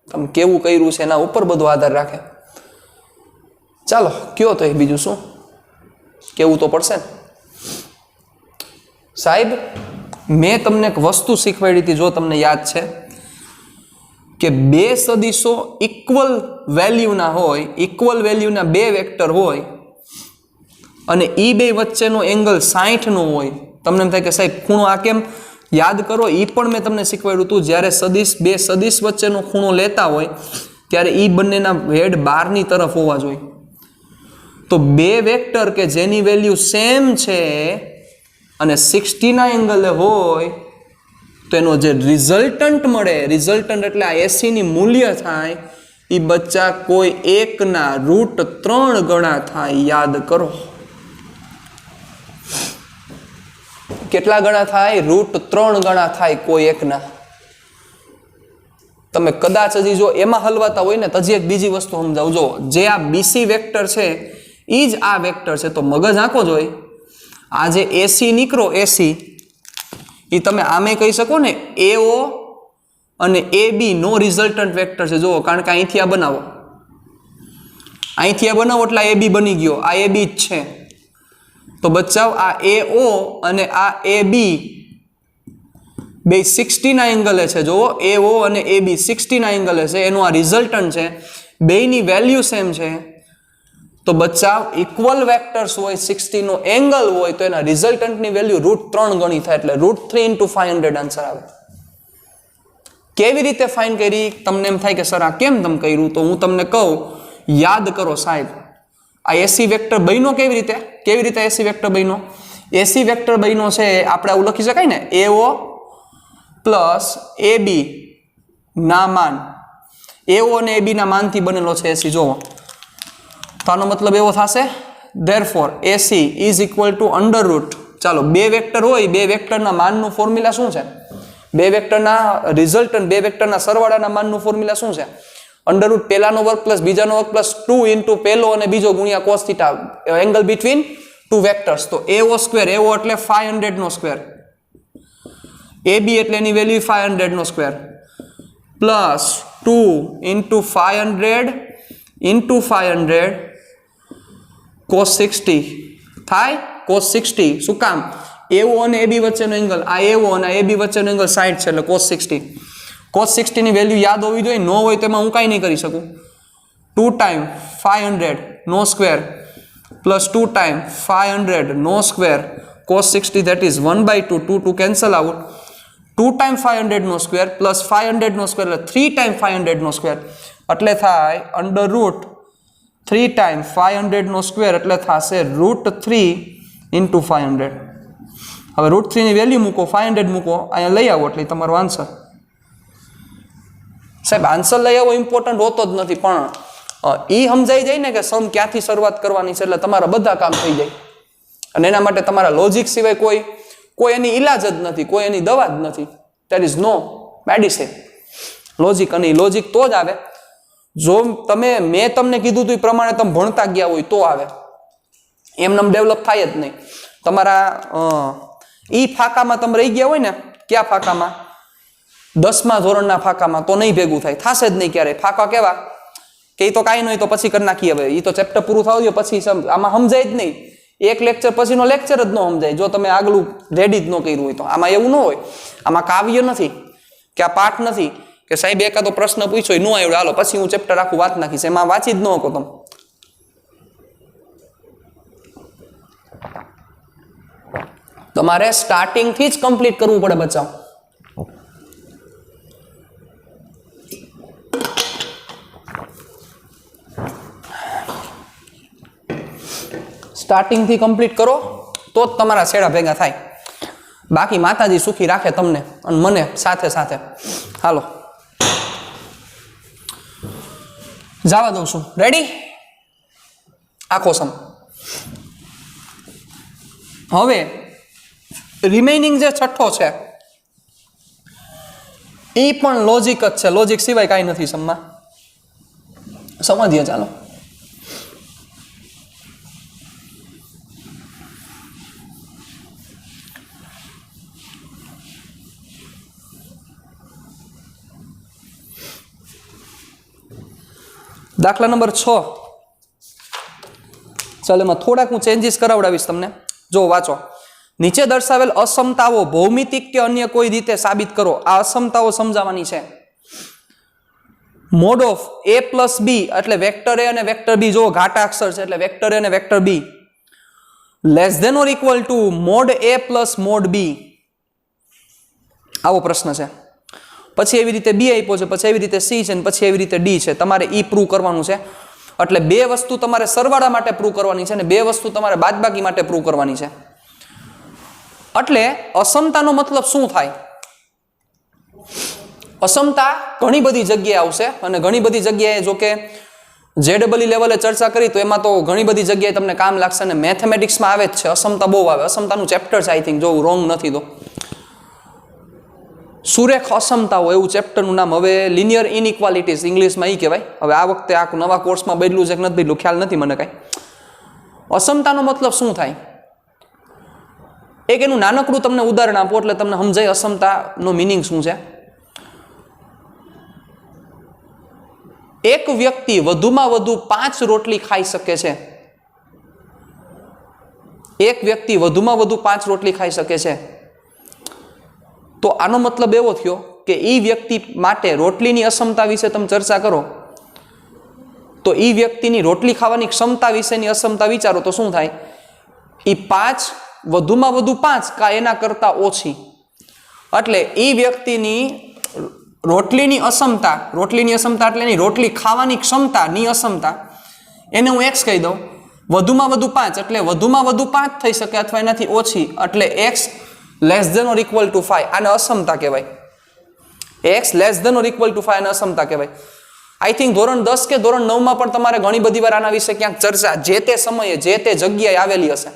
તમે કેવું કર્યું છે એના ઉપર બધો આધાર રાખે. ચાલો કયો તો બીજું શું કેવું તો પડશે ને સાહેબ. મેં તમને એક વસ્તુ શીખવાડી હતી, જો તમને યાદ છે, કે બે સદિશો ઇક્વલ વેલ્યુના હોય, ઇક્વલ વેલ્યુના બે વેક્ટર હોય અને ઈ બે વચ્ચેનો એંગલ 60 નો હોય. તમને એમ થાય કે સાહેબ ખૂણો આ કેમ? યાદ કરો, એ પણ મેં તમને શીખવાડ્યું હતું. જ્યારે બે સદિશ વચ્ચેનો ખૂણો લેતા હોય ત્યારે ઈ બંનેના હેડ બહારની તરફ હોવા જોઈએ. તો બે વેક્ટર કે જેની વેલ્યુ સેમ છે અને 60 ના એંગલે હોય તો એનો જે રિઝલ્ટન્ટ મળે, રિઝલ્ટન્ટ એટલે આ એસી ની મૂલ્ય થાય, એ બચ્ચા કોઈ એકના √3 ગણા થાય. યાદ કરો કેટલા ગણા થાય? √3 ગણા થાય કોઈ એકના. તમે કદાચ હજી જો એમાં હલવાતા હોય ને, તો હજી એક બીજી વસ્તુ સમજાવજો. જે આ બીસી વેક્ટર છે એ જ આ વેક્ટર છે, તો મગજ આંખો જોઈ. આ જે એસી નીકળો, એસી એ તમે આમે કહી શકો ને AO અને AB નો રિઝલ્ટન્ટ વેક્ટર છે. જુઓ, કારણ કે અહીંથી આ બનાવો, અહીંથી આ બનાવો એટલે AB બની ગયો, આ AB જ છે. તો બચ્ચાઓ આ AO અને આ AB બે 60 ના એંગલે છે. જુઓ, AO અને AB 60 ના એંગલે છે, એનું આ રિઝલ્ટન્ટ છે. બેયની વેલ્યુ સેમ છે. તો બચ્ચાઓ ઇક્વલ વેક્ટર્સ હોય, 60 નો એંગલ હોય, તો એના રિઝલ્ટન્ટની વેલ્યુ √3 ગણી થાય, એટલે √3 × 500 આન્સર આવે. કેવી રીતે ફાઇન કરી? તમને એમ થાય કે સર આ કેમ તમે કર્યું? તો હું તમને કહું, યાદ કરો સાહેબ. આ એસી વેક્ટર બન્યો કેવી રીતે? કેવી રીતે એસી વેક્ટર બન્યો? એસી વેક્ટર બન્યો છે આપણે આવું લખી શકાય ને, AO પ્લસ AB ના માન, AO અને AB ના માનથી બનેલો છે એસી. જોવો, તો આનો મતલબ એવો થશે, therefore AC is equal to √. ચાલો, બે વેક્ટર હોય, બે વેક્ટરના માનનું ફોર્મ્યુલા શું છે? બે વેક્ટરના રિઝલ્ટન્ટ, બે વેક્ટરના સરવાળાના માનનું ફોર્મ્યુલા શું છે? √ પહેલાનો વર્ગ પ્લસ બીજાનો વર્ગ પ્લસ 2 × પહેલો અને બીજો ગુણ્યા cos θ, angle between two vectors. તો AO સ્ક્વેર, AO એટલે 500 નો સ્ક્વેર, AB એટલે એની વેલ્યુ 500 નો સ્ક્વેર, પ્લસ 2 × 500 × 500 cos 60 થાય. cos 60 શું કામ? AO અને AB વચ્ચેનો એંગલ, આ AO અને AB વચ્ચેનો એંગલ 60 છે, એટલે cos 60. cos 60 ની વેલ્યુ યાદ હોવી જોઈએ, ન હોય તો એમાં હું કાંઈ નહીં કરી શકું. 2 ટાઈમ 500 નો સ્ક્વેર પ્લસ 2 ટાઈમ 500 નો square cos 60, that is 1/2, 2 cancel out. 2 time 500 નો સ્ક્વેર પ્લસ 500 નો સ્ક્વેર એટલે 3 ટાઈમ 500 નો સ્ક્વેર, એટલે થાય √3 ટાઈમ 500 નો સ્ક્વેર, એટલે થશે √3 × 500. હવે √3 ની વેલ્યુ મૂકો, 500 મૂકો, અહીંયા લઈ આવો એટલે તમારો આન્સર. સાહેબ આન્સર લઈ આવો ઇમ્પોર્ટન્ટ હોતો જ નથી, પણ એ સમજાઈ જાય ને કે સમ ક્યાંથી શરૂઆત કરવાની છે, એટલે તમારા બધા કામ થઈ જાય. અને એના માટે તમારા લોજિક સિવાય કોઈ એની ઈલાજ જ નથી, કોઈ એની દવા જ નથી. there is no medicine. Logic, અને લોજિક તો જ આવે જો મેં તમને કીધું હતું એ પ્રમાણે તમે ભણતા ગયા હોય તો આવે. એમને ડેવલપ થાય જ નહીં. તમારા ઈ ફાકામાં તમે રહી ગયા હોય ને, ક્યાં ફાકામાં? 10મા ધોરણના ફાકામાં, તો નહીં ભેગું થાય, થશે જ નહીં ક્યારેય. ફાકા કેવા કે એ તો કાંઈ નહીં, તો પછી કરી નાખીએ. હવે એ તો ચેપ્ટર પૂરું થવા દો, પછી આમાં સમજાય જ નહીં. એક લેક્ચર પછીનો લેક્ચર જ ન સમજાય જો તમે આગલું રેડી જ ન કર્યું હોય તો. આમાં એવું ન હોય, આમાં કાવ્ય નથી કે આ પાઠ નથી કે સાહેબ એકાદો પ્રશ્ન પૂછ્યો ન આવ્યો, હાલો પછી હું ચેપ્ટર આખું વાત નાખીશ. એમાં વાંચી જ ન શકો તમે. તમારે સ્ટાર્ટિંગથી જ કમ્પ્લીટ કરવું પડે બચ્ચાઓ. સ્ટાર્ટિંગથી કમ્પ્લીટ કરો તો જ તમારા છેડા ભેગા થાય. બાકી માતાજી સુખી રાખે તમને અને મને સાથે સાથે. હાલો જવા દઉં છું. રેડી? આખો સમ. હવે રિમેઇનિંગ જે છઠ્ઠો છે એ પણ લોજિક જ છે. લોજિક સિવાય કાંઈ નથી સમમાં. સમજીએ ચાલો. દાખલા નંબર 6. ચાલો એમાં થોડાક હું ચેન્જીસ કરાવડાવીશ તમને. જો વાંચો. નીચે દર્શાવેલ અસમતાઓ ભૌમિતિક કે અન્ય કોઈ રીતે સાબિત કરો. આ અસમતાઓ સમજાવવાની છે. Mod of a plus B એટલે વેક્ટર a અને વેક્ટર બી. જો ઘાટા અક્ષર છે એટલે વેક્ટર a અને vector B. Less than or equal to mod a plus mod B. આવો પ્રશ્ન છે. પછી એવી રીતે બી આપ્યો છે, પછી એવી રીતે સી છે, પછી એવી રીતે ડી છે. તમારે ઈ પ્રૂવ કરવાનું છે. એટલે બે વસ્તુ તમારે સરવાળા માટે પ્રૂવ કરવાની છે અને બે વસ્તુ તમારે બાદબાકી માટે પ્રૂવ કરવાની છે. એટલે અસમતાનો મતલબ શું થાય? અસમતા ઘણી બધી જગ્યાએ આવશે અને ઘણી બધી જગ્યાએ જો કે જેડબલઈ લેવલે ચર્ચા કરી તો એમાં તો ઘણી બધી જગ્યાએ તમને કામ લાગશે. અને મેથેમેટિક્સમાં આવે જ છે અસમતા, બહુ આવે. અસમતાનું ચેપ્ટર છે, આઈ થિંક, જો રોંગ નથી તો સુરેખ અસમતાઓ એવું ચેપ્ટરનું નામ. હવે લિનિયર ઇનઇક્વાલિટીઝ ઇંગ્લિશમાં એ કહેવાય. હવે આ વખતે આ નવા કોર્સમાં બદલું છે કે નથી બદલું ખ્યાલ નથી મને કાંઈ. અસમતાનો મતલબ શું થાય? એક એનું નાનકડું તમને ઉદાહરણ આપો એટલે તમને સમજાય અસમતાનો મિનિંગ શું છે. એક વ્યક્તિ વધુમાં વધુ 5 રોટલી ખાઈ શકે છે. એક વ્યક્તિ વધુમાં વધુ 5 રોટલી ખાઈ શકે છે. તો આનો મતલબ એવો થયો કે એ વ્યક્તિ માટે રોટલીની અસમતા વિશે તમે ચર્ચા કરો તો એ વ્યક્તિની રોટલી ખાવાની ક્ષમતા વિશેની અસમતા વિચારો તો શું થાય? એ 5 વધુમાં વધુ 5 કા એના કરતા ઓછી. એટલે એ વ્યક્તિની રોટલીની અસમતા એટલે એની રોટલી ખાવાની ક્ષમતાની અસમતા, એને હું x કહી દઉં. વધુમાં વધુ 5 એટલે વધુમાં વધુ 5 થઈ શકે અથવા એનાથી ઓછી, એટલે x less than or equal to 5. આને અસમતા કહેવાય. x less than or equal to 5 આને અસમતા કહેવાય. આઈ થિંક ધોરણ 10 કે ધોરણ 9માં પણ તમારે ઘણી બધી વાર આના વિશે ક્યાંક ચર્ચા જે તે સમયે જે તે જગ્યાએ આવેલી હશે.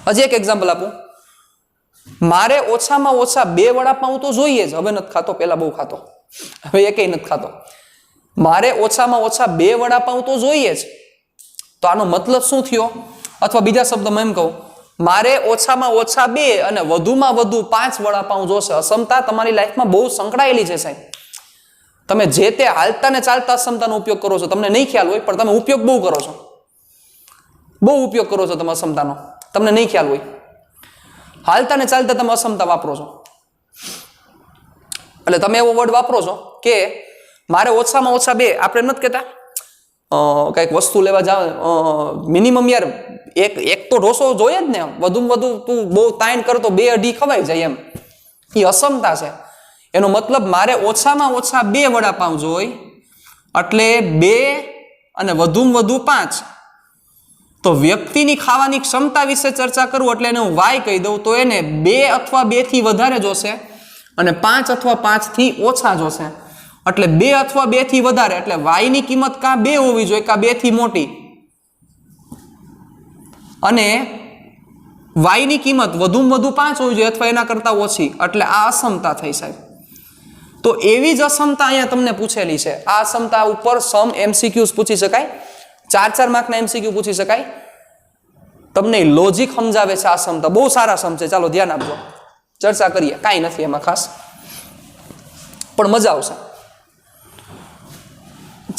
હજી એક એક્ઝામ્પલ આપું. મારે ઓછામાં ઓછા 2 વડાપાઉં તો જોઈએ જ. હવે નથી ખાતો, પહેલા બહુ ખાતો, હવે એકેય નથી ખાતો. મારે ઓછામાં ઓછા 2 વડાપાઉં તો જોઈએ જ. તો આનો મતલબ શું થયો? અથવા બીજા શબ્દમાં એમ કહું, મારે ઓછામાં ઓછા 2 અને વધુમાં વધુ 5 વડાપાઉં જોશે. અસમતા તમારી લાઈફમાં બહુ સંકળાયેલી છે સાહેબ. તમે જે તે હાલતા ને ચાલતા અસમતાનો ઉપયોગ કરો છો, તમને નહીં ખ્યાલ હોય પણ તમે ઉપયોગ બહુ કરો છો. બહુ ઉપયોગ કરો છો તમે અસમતાનો, તમને નહીં ખ્યાલ હોય. હાલતા ને ચાલતા તમે અસમતા વાપરો છો. એટલે તમે એવો વર્ડ વાપરો છો કે મારે ઓછામાં ઓછા 2, આપણે નથી કહેતા કંઈક વસ્તુ લેવા જાવ મિનિમમ યાર એક તો ઢોસો જોઈએ જ ને. વધુમાં વધુ તું બહુ તાણ કરતો 2 અઢી ખવાઈ જાય એમ. એ અસમતા છે. એનો મતલબ મારે ઓછામાં ઓછા 2 વડાપાઉં જોઈ એટલે 2 અને વધુમાં વધુ 5. તો વ્યક્તિની ખાવાની ક્ષમતા વિશે ચર્ચા કરું એટલે એને હું y કહી દઉં તો એને 2 અથવા 2 થી વધારે જોશે અને 5 અથવા 5 થી ઓછા જોશે. એટલે 2 અથવા 2 થી વધારે એટલે y ની કિંમત કાં 2 હોવી જોઈએ કાં 2 થી મોટી, અને y ની કિંમત વધુમાં વધુ 5 હોવી જોઈએ અથવા એના કરતા ઓછી. એટલે આ અસમતા થઈ સાહેબ. તો એવી જ અસમતા અહીંયા તમને પૂછેલી છે. આ અસમતા ઉપર સમ MCQs પૂછી શકાય, 4 માર્કના MCQ પૂછી શકાય. તમને લોજિક સમજાવે છે આ સમતા, બહુ સારા સમ છે. ચાલો ધ્યાન આપજો, ચર્ચા કરીએ. કાંઈ નથી એમાં ખાસ, પણ મજા આવશે.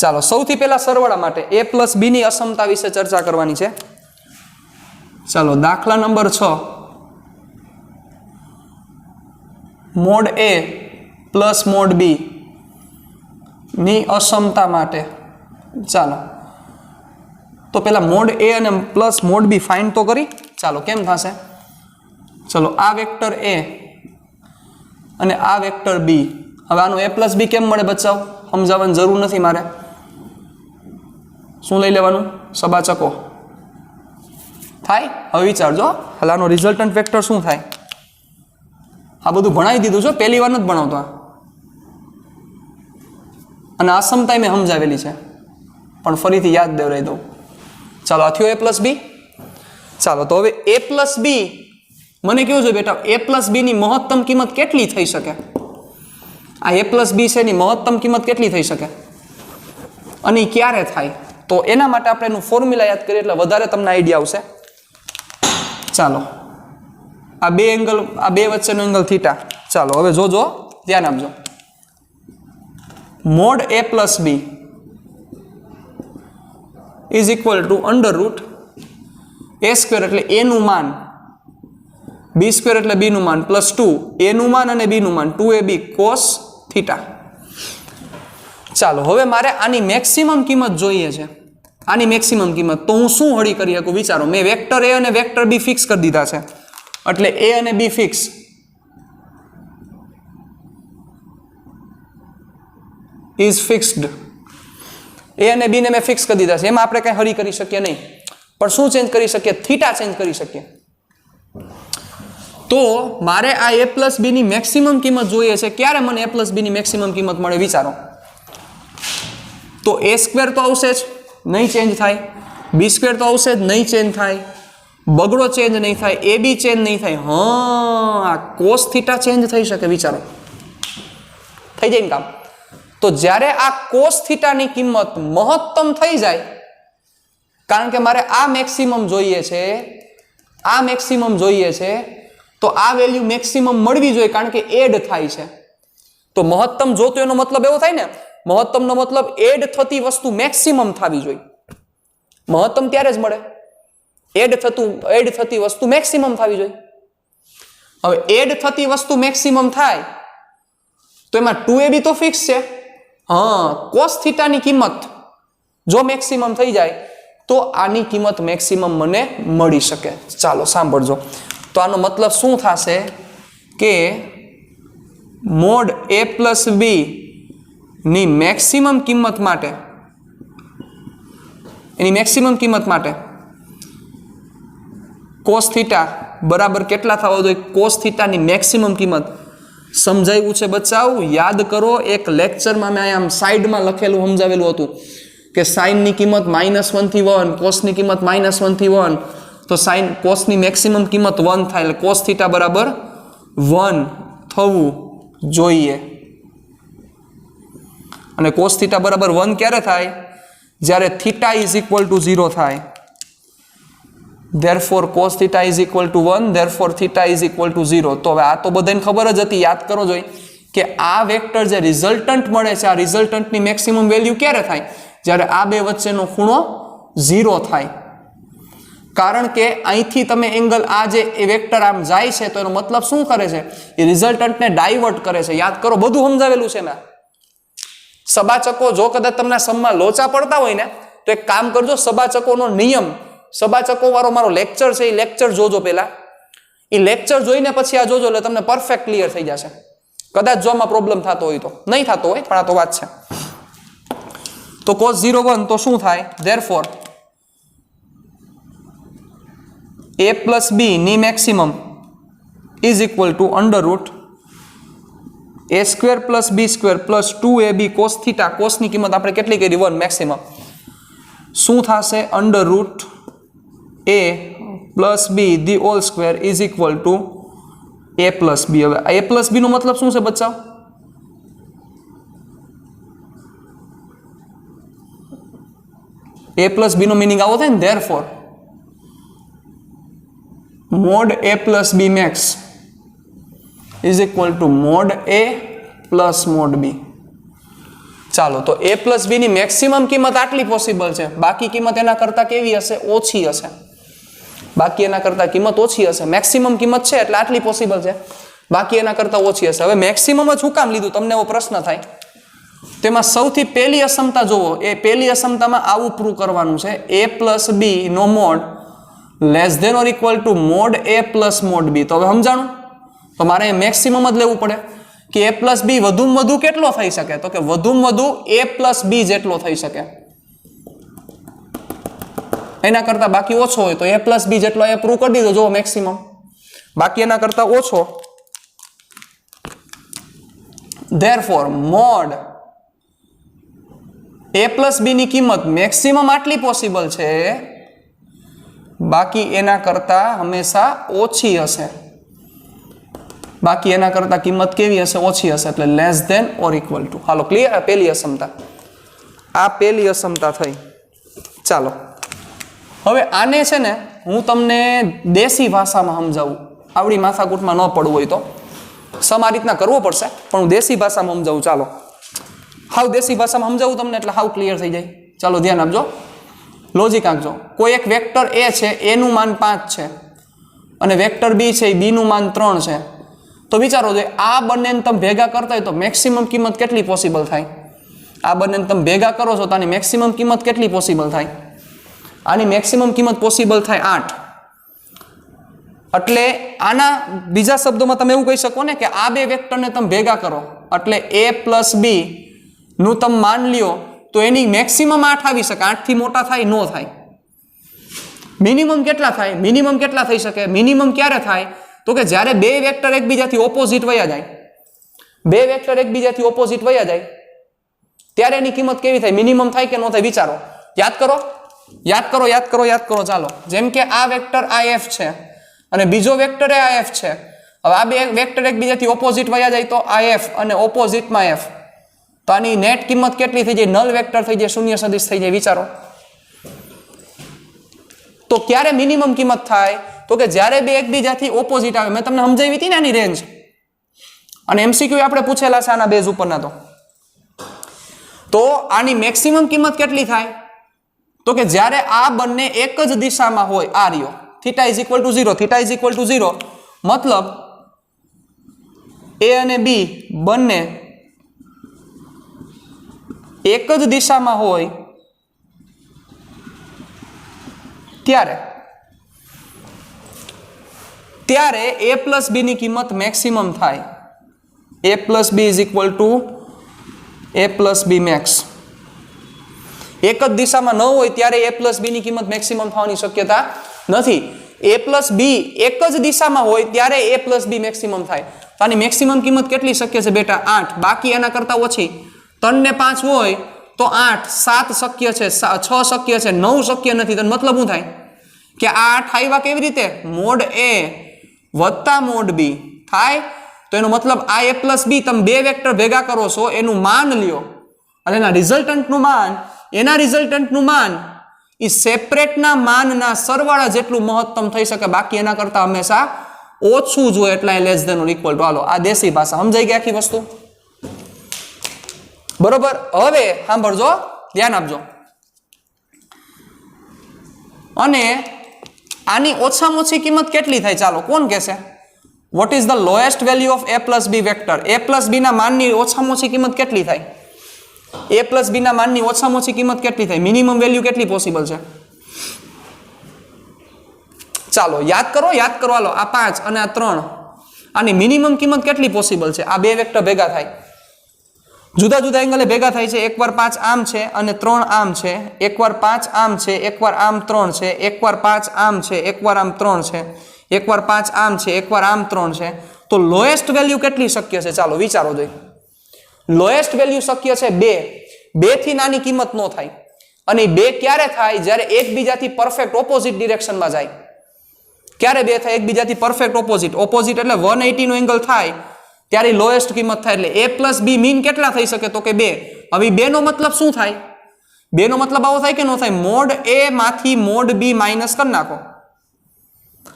ચાલો સૌથી પહેલા સરવાળા માટે a પ્લસ b ની અસમતા વિશે ચર્ચા કરવાની છે. ચાલો દાખલા number 6, mode a plus mod b ની અસમતા માટે. ચાલો તો પેલા મોડ a અને પ્લસ મોડ b ફાઇન્ડ તો કરી. ચાલો કેમ થશે? ચલો આ વેક્ટર a અને આ વેક્ટર b. હવે આનું a પ્લસ b કેમ મળે બચાવ? સમજાવવાની જરૂર નથી મારે. શું લઈ લેવાનું? સબાચકો થાય. હવે વિચારજો, હાલ આનો રિઝલ્ટન્ટ વેક્ટર શું થાય? આ બધું ભણાવી દીધું છે, પહેલી વાર નથી ભણાવતો અને અસમતા મેં સમજાવેલી છે, પણ ફરીથી યાદ દેવરાઈ દઉં. ચાલો આ થયો a પ્લસ b. ચાલો તો હવે a પ્લસ b મને કેવું છે બેટા? a પ્લસ b ની મહત્તમ કિંમત કેટલી થઈ શકે? આ a પ્લસ b છે એની મહત્તમ કિંમત કેટલી થઈ શકે અને ક્યારે થાય? તો એના માટે આપણે એનું ફોર્મ્યુલા યાદ કરીએ એટલે વધારે તમને આઈડિયા આવશે. ચાલો આ બે એંગલ, આ બે વચ્ચેનો એંગલ થીટા. ચાલો હવે જોજો, ધ્યાન આપજો. Mode a plus b is equal to under root a square એટલે a નું માન, b સ્ક્વેર એટલે b નું માન, પ્લસ 2 a નું માન અને b નું માન, 2ab કોસ થીટા. ચાલો હવે મારે આની મેક્સિમમ કિંમત જોઈએ છે. આની મેક્સિમમ કિંમત તો હું શું હળી કરી શકું? વિચારો, મેં વેક્ટર a અને વેક્ટર b ફિક્સ કરી દીધા છે, એટલે a અને b fix. Is fixed. a અને b ને મેં ફિક્સ કરી દીધા છે, એમાં આપણે કઈ હળી કરી શકીએ નહીં, પણ શું ચેન્જ કરી શકીએ? થીટા ચેન્જ કરી શકીએ. તો મારે આ a પ્લસ b ની મેક્સિમમ કિંમત જોઈએ છે. ક્યારે મને a પ્લસ b ની મેક્સિમમ કિંમત મળે? વિચારો. તો a સ્ક્વેર તો આવશે જ, નહીં ચેન્જ થાય. b સ્ક્વેર તો આવશે જ, નહીં ચેન્જ થાય. બગડો ચેન્જ નહીં થાય. એ બી ચેન્જ નહીં થાય. હા, આ કોસ થીટા ચેન્જ થઈ શકે. વિચારો, થઈ જાય ને કામ? તો જ્યારે આ કોસ થીટાની કિંમત મહત્તમ થઈ જાય, કારણ કે મારે આ મેક્સિમમ જોઈએ છે, આ મેક્સિમમ જોઈએ છે, તો આ વેલ્યુ મેક્સિમમ મળવી જોઈએ, કારણ કે એડ થાય છે. તો મહત્તમ જોતો એનો મતલબ એવો થાય ને, મહત્તમનો મતલબ એડ થતી વસ્તુ મેક્સિમમ થવી જોઈએ. મહત્તમ ત્યારે જ મળે, એડ થતી વસ્તુ મેક્સિમમ થવી જોઈએ. હવે એડ થતી વસ્તુ મેક્સિમમ થાય તો એમાં 2ab તો ફિક્સ છે. હા, કોસ થીટાની કિંમત જો મેક્સિમમ થઈ જાય તો આની કિંમત મેક્સિમમ મને મળી શકે. ચાલો સાંભળજો. તો આનો મતલબ શું થશે કે મોડ a પ્લસ b ની મેક્સિમમ કિંમત માટે, એની મેક્સિમમ કિંમત માટે કોસ થીટા બરાબર કેટલા થવા જોઈએ? કોસ થીટાની મેક્સિમમ કિંમત. સમજાયું છે બચ્ચાઓ? યાદ કરો, એક લેક્ચરમાં મેં આમ સાઈડમાં લખેલું સમજાવેલું હતું કે સાઈનની કિંમત -1 થી 1, કોસની કિંમત -1 થી 1, તો સાઈન કોસની મેક્સિમમ કિંમત 1 થાય, એટલે કોસ થીટા બરાબર 1 થવું જોઈએ. અને કોસ થીટા બરાબર 1 ક્યારે થાય? જ્યારે થીટા ઇઝ ઇક્વલ ટુ 0 થાય. therefore cos theta is equal to 1, therefore theta is equal to 0. તો હવે આ તો બધાને ખબર જ હતી, યાદ કરો જોઈએ કે આ વેક્ટર જે રિઝલ્ટન્ટ મળે છે, આ રિઝલ્ટન્ટની મેક્સિમમ વેલ્યુ ક્યારે થાય? જ્યારે આ બે વચ્ચેનો ખૂણો 0 થાય. કારણ કે અહીંથી તમે એંગલ, આ જે વેક્ટર આમ જાય છે, તો એનો મતલબ શું કરે છે? એ રિઝલ્ટન્ટને ડાયવર્ટ કરે છે. યાદ કરો, બધું સમજાવેલું છે એમાં. સબાચકો જો કદાચ તમને સમમાં લોચા પડતા હોય ને, તો એક કામ કરજો, સબાચકોનો નિયમ, સબાચકો વાળો મારો લેક્ચર છે, એ લેક્ચર જોજો પહેલા. એ લેક્ચર જોઈને પછી આ જોજો, એટલે તમને પરફેક્ટ ક્લિયર થઈ જશે. કદાચ જો આમાં પ્રોબ્લેમ થતો હોય તો, નહીં થતો હોય પણ આ તો વાત છે. તો cos 0 1 તો શું થાય? therefore a પ્લસ b ની maximum is equal to under root a square plus b square plus 2ab cos theta. કોસની કિંમત આપણે કેટલી કરી? 1 મેક્સિમમ. શું થશે? Under root a plus b the whole square is equal to a plus b. હવે a પ્લસ b નો મતલબ શું છે બચ્ચાઓ? a પ્લસ b નો મિનિંગ આવો થાય ને, therefore mod A plus B max is equal to mod A plus mod B. ચાલો, તો એ પ્લસ બી ની મેક્સિમમ કિંમત આટલી પોસિબલ છે, બાકી કિંમત એના કરતા કેવી હશે? ઓછી હશે. બાકી એના કરતા કિંમત ઓછી હશે. મેક્સિમમ કિંમત છે એટલે આટલી પોસિબલ છે, બાકી એના કરતા ઓછી હશે. હવે મેક્સિમમ જ શું કામ લીધું? તમને એવો પ્રશ્ન થાય. તેમાં સૌથી પહેલી અસમતા જોવો. એ પહેલી અસમતામાં આવું પ્રૂવ કરવાનું છે, એ પ્લસ બી નો mod less than or equal to mod A plus mod B. તો હવે સમજાણું? તો મારે મેક્સિમમ જ લેવું પડે કે એ પ્લસ બી વધુમાં વધુ કેટલો થઈ શકે? તો કે વધુમાં વધુ એ પ્લસ બી જેટલો થઈ શકે. એના કરતા બાકી ઓછો હોય તો એ પ્લસ બી જેટલો એ પ્રૂવ કરી દીધો. જો મેક્સિમમ, બાકી એના કરતા ઓછો. ધેરફોર મોડ એ પ્લસ બી ની કિંમત મેક્સિમમ આટલી પોસિબલ છે, બાકી એના કરતા હંમેશા ઓછી હશે. બાકી એના કરતા કિંમત કેવી હશે? ઓછી હશે. એટલે less than or equal to. હાલો, ક્લિયર? આ પહેલી અસમતા. આ પહેલી અસમતા થઈ. ચાલો, હવે આને છે ને હું તમને દેશી ભાષામાં સમજાવું. આવડી માથાકૂટમાં ન પડવું હોય તો સમ આ રીતના કરવો પડશે, પણ હું દેશી ભાષામાં સમજાવું. ચાલો, હાવ દેશી ભાષામાં સમજાવું તમને એટલે હાવ ક્લિયર થઈ જાય. ચાલો, ધ્યાન આપજો, લોજિક આંકજો. કોઈ એક વેક્ટર એ છે, એનું માન 5 છે, અને વેક્ટર બી છે, બી નું માન 3 છે. તો વિચારો જોઈએ, આ બંનેને તમે ભેગા કરતા હોય તો મેક્સિમમ કિંમત કેટલી પોસિબલ થાય? આ બંનેને તમે ભેગા કરો છો તો આની મેક્સિમમ કિંમત કેટલી પોસિબલ થાય? આની મેક્સિમમ કિંમત પોસિબલ થાય 8. એટલે આના બીજા શબ્દોમાં તમે એવું કહી શકો ને કે આ બે વેક્ટરને તમે ભેગા કરો એટલે એ પ્લસ બી નું તમે માન લ્યો તો એની મેક્સિમમ 8 આવી શકે. 8 થી મોટા થાય? નો થાય. મિનિમમ કેટલા થાય? મિનિમમ કેટલા થઈ શકે? મિનિમમ ક્યારે થાય? તો કે જ્યારે બે વેક્ટર એકબીજાથી ઓપોઝિટ વયા જાય. બે વેક્ટર એકબીજાથી ઓપોઝિટ વયા જાય ત્યારે એની કિંમત કેવી થાય? મિનિમમ થાય કે ન થાય? વિચારો, યાદ કરો, યાદ કરો, યાદ કરો, યાદ કરો. ચાલો, જેમ કે આ વેક્ટર આ એફ છે અને બીજો વેક્ટર આ એફ છે. હવે આ બે વેક્ટર એકબીજાથી ઓપોઝિટ વયા જાય તો આ એફ અને ઓપોઝિટમાં એફ, તો આની નેટ કિંમત કેટલી થઈ જાય? નલ વેક્ટર થઈ જાય, શૂન્ય સદિશ થઈ જાય. વિચારો તો ક્યારે મિનિમમ કિંમત થાય? તો કે જ્યારે બે એકબીજાથી ઓપોઝિટ આવે. મેં તમને સમજાવી હતી ને આની રેન્જ, અને એમસીક્યુ આપણે પૂછેલા છે આના બેઝ ઉપરના. તો આની મેક્સિમમ કિંમત કેટલી થાય? તો કે જ્યારે આ બંને એક જ દિશામાં હોય. આ રહ્યો theta is equal two 0, theta is equal two 0, મતલબ એ અને બી બંને એક જ દિશામાં હોય ત્યારે એ પ્લસ બી ની કિંમત મેક્સિમમ થાય. A plus B is equal to A plus B max. એક જ દિશામાં ન હોય ત્યારે એ પ્લસ બી ની કિંમત મેક્સિમમ થવાની શક્યતા નથી. એ પ્લસ બી એક જ દિશામાં હોય ત્યારે એ પ્લસ બી મેક્સિમમ થાય. તો આની મેક્સિમમ કિંમત કેટલી શક્ય છે બેટા? 8. બાકી એના કરતા ઓછી. 3 ને 5 હોય તો 8, 7 શક્ય છે, 6 શક્ય છે, 9 શક્ય નથી. તો મતલબ શું થાય કે આ 8 આવ્યા કેવી રીતે? મોડ એ વત્તા મોડ બી થાય. તો એનો મતલબ આ એ પ્લસ બી તમે બે વેક્ટર ભેગા કરો છો, એનું માન લ્યો અને એના રિઝલ્ટન્ટનું માન એ સેપરેટના માનના સરવાળા જેટલું મહત્તમ થઈ શકે. બાકી એના કરતા હંમેશા ઓછું જ હોય. એટલે less than or equal to. હાલો, આ દેશી ભાષા સમજાઈ ગઈ આખી વસ્તુ? બરોબર. હવે સાંભળજો, ધ્યાન આપજો. અને આની ઓછામાં ઓછી કિંમત કેટલી થાય? ચાલો, કોણ કહેશે? What is the lowest value of A plus B vector? A plus B ના માનની ઓછામાં ઓછી કિંમત કેટલી થાય? એ પ્લસ બી ના માનની ઓછામાં ઓછી કિંમત કેટલી થાય? મિનિમમ વેલ્યુ કેટલી પોસિબલ છે? ચાલો યાદ કરો, યાદ કરો. હાલો, આ 5 અને આ 3, આની મિનિમમ કિંમત કેટલી પોસિબલ છે? આ બે વેક્ટર ભેગા થાય, જુદા જુદા એંગલે ભેગા થાય છે. એકવાર 5 આમ છે અને 3 આમ છે, એકવાર 5 આમ છે, એકવાર આમ 3 છે, એકવાર 5 આમ છે, એકવાર આમ 3 છે, એકવાર 5 આમ છે, એકવાર આમ 3 છે. તો લોએસ્ટ વેલ્યુ કેટલી શક્ય છે? ચાલો વિચારો જોઈએ. લોએસ્ટ વેલ્યુ શક્ય છે 2. 2 થી નાની કિંમત ન થાય. અને 2 ક્યારે થાય? જ્યારે એકબીજાથી પરફેક્ટ ઓપોઝિટ ડિરેક્શનમાં જાય. ક્યારે 2 થાય? એકબીજાથી પરફેક્ટ ઓપોઝિટ. ઓપોઝિટ એટલે 180 નો એંગલ થાય ત્યારે લોએસ્ટ કિંમત થાય. એટલે a પ્લસ બી મીન કેટલા થઈ શકે? તો કે 2. હવે 2 નો મતલબ શું થાય? 2 નો મતલબ આવો થાય કે ન થાય? મોડ એ માંથી મોડ બી માઇનસ કરી નાખો.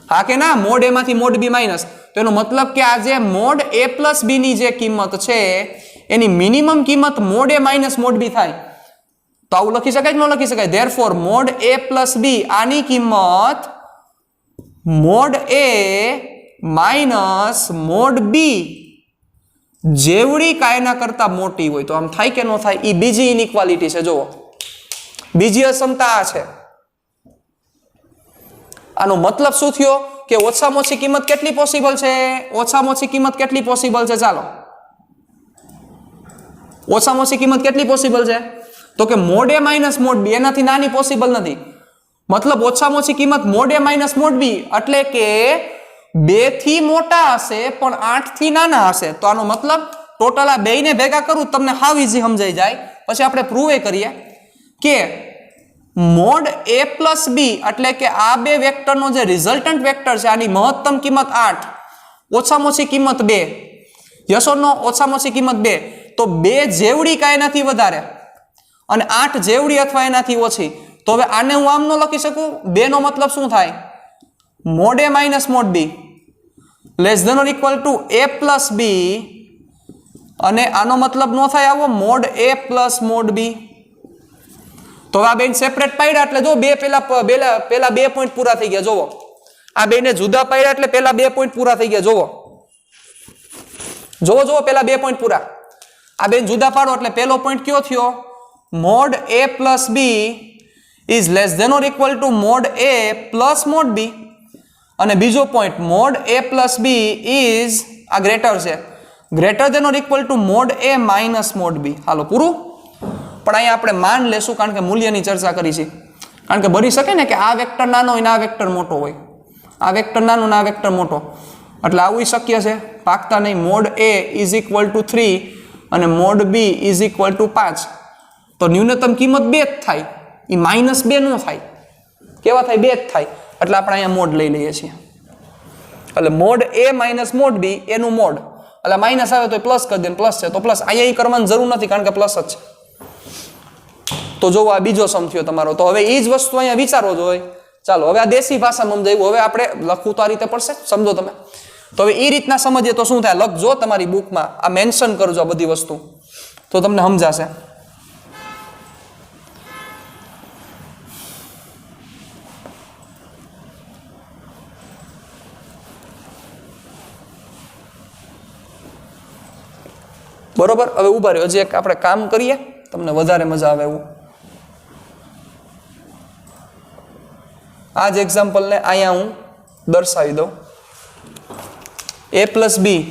હા કે ના? મોડ એ માંથી મોડ બી માઇનસ, તો એનો મતલબ કે આ જે મોડ એ પ્લસ બી ની જે કિંમત છે એની મિનિમમ કિંમત મોડ એ માઇનસ મોડ બી થાય. તો આવું લખી શકાય કે ન લખી શકાય? ધેરફોર મોડ એ પ્લસ બી આની કિંમત મોડ એ માઇનસ મોડ બી જેવડી કાયના કરતા મોટી હોય. તો આમ થાય કે ન થાય? એ બીજી ઇનઇક્વાલિટી છે. જુઓ, બીજી અસમતા આ છે. આનો મતલબ શું થયો કે ઓછામાં ઓછી કિંમત કેટલી પોસિબલ છે? ઓછામાં ઓછી કિંમત કેટલી પોસિબલ છે? ચાલો, ઓછામાં ઓછી કિંમત કેટલી પોસિબલ છે? તો કે મોડ એ માઇનસ મોડ બી એનાથી નાની પોસિબલ નથી. મતલબ ઓછામાં ઓછી કિંમત મોડ એ માઇનસ મોડ બી એટલે કે 2 થી મોટા હશે પણ 8 થી નાના હશે. તો આનો મતલબ ટોટલ આ બેયને ભેગા કરું તમને હાવ ઈઝી સમજાઈ જાય. પછી આપણે પ્રૂવ એ કરીએ કે મોડ એ પ્લસ બી એટલે કે આ બે વેક્ટરનો જે રિઝલ્ટન્ટ વેક્ટર છે આની મહત્તમ કિંમત 8, ઓછામાં ઓછી કિંમત 2. યસ ઓર નો? ઓછામાં ઓછી કિંમત 2. તો 2 જેવડી કાંઈ નથી વધારે અને 8 જેવડી અથવા એનાથી ઓછી. તો હવે આને હું આમ ન લખી શકું. 2 નો મતલબ શું થાય? Mod A minus mod B less than or equal to A plus B, અને આનો મતલબ ન થાય આવો mod A plus mod B. તો આ બેન સેપરેટ પાડ્યા એટલે જો બે પેલા 2 પોઈન્ટ પૂરા થઈ ગયા. જોવો, આ બેને જુદા પાડ્યા એટલે પેલા 2 પોઈન્ટ પૂરા થઈ ગયા. જોવો પેલા 2 પોઈન્ટ પૂરા. આ બેન જુદા પાડો એટલે પેલો પોઈન્ટ કયો થયો? Mod A plus B is less than or equal to mod A plus mod B, અને બીજો point mod A plus B is આ ગ્રેટર છે, greater than or equal to mod A minus mod B. હાલો પૂરું. પણ અહીંયા આપણે માન લેશું કારણ કે મૂલ્યની ચર્ચા કરી છે. કારણ કે બની શકે ને કે આ વેક્ટર નાનો હોય ને આ વેક્ટર મોટો હોય, આ વેક્ટર નાનો ને આ વેક્ટર મોટો, એટલે આવું શક્ય છે. પાકતા નહીં. Mod A is equal to 3 અને mod B is equal to 5, તો ન્યૂનતમ કિંમત 2 જ થાય. એ -2 ન થાય. કેવા થાય? 2 જ થાય. એટલે આપણે અહીંયા મોડ લઈ લઈએ છીએ. એટલે મોડ એ માઇનસ મોડ બી એનું મોડ, એટલે માઇનસ આવે તો પ્લસ કરી દે. પ્લસ છે તો પ્લસ. અહીંયા એ કરવાની જરૂર નથી કારણ કે પ્લસ જ છે. તો જો આ બીજો સમ થયો તમારો. તો હવે એ જ વસ્તુ અહીંયા વિચારો જોઈએ. ચાલો હવે આ દેશી ભાષામાં સમજાવ્યું. હવે આપણે લખવું તો આ રીતે પડશે, સમજો તમે. તો હવે એ રીતના સમજીએ તો શું થાય? લખજો તમારી બુકમાં, આ મેન્શન કરજો આ બધી વસ્તુ, તો તમને સમજાશે. બરોબર. હવે ઉભા રહ્યો, હજી એક આપણે કામ કરીએ, તમને વધારે મજા આવે એવું. આ જ એક્ઝામ્પલને અહીંયા હું દર્શાવી દઉં. એ પ્લસ બી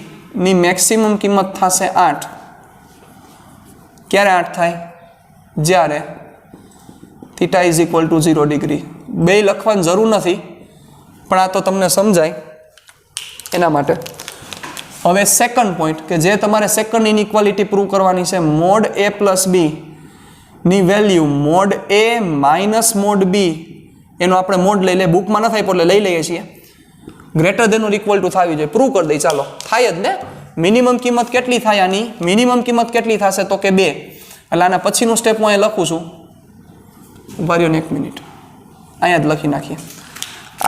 ની મેક્સિમમ કિંમત થશે 8. ક્યારે 8 થાય? જ્યારે theta is equal two 0 degree. બે લખવાની જરૂર નથી પણ આ તો તમને સમજાય એના માટે. હવે સેકન્ડ પોઈન્ટ કે જે તમારે સેકન્ડ ઇનઇક્વાલિટી પ્રૂવ કરવાની છે, મોડ એ પ્લસ બી ની value mode A minus mod બી, એનો આપણે મોડ લઈ લે. બુકમાં ન થાય એટલે લઈ લઈએ છીએ. Greater than or equal to થવી જોઈએ. પ્રૂવ કરી દઈ. ચાલો, થાય જ ને. મિનિમમ કિંમત કેટલી થાય આની? મિનિમમ કિંમત કેટલી થશે? તો કે 2. એટલે આના પછીનું સ્ટેપ હું અહીંયા લખું છું. ઉભા રહ્યો ને 1 મિનિટ, અહીંયા જ લખી નાખીએ.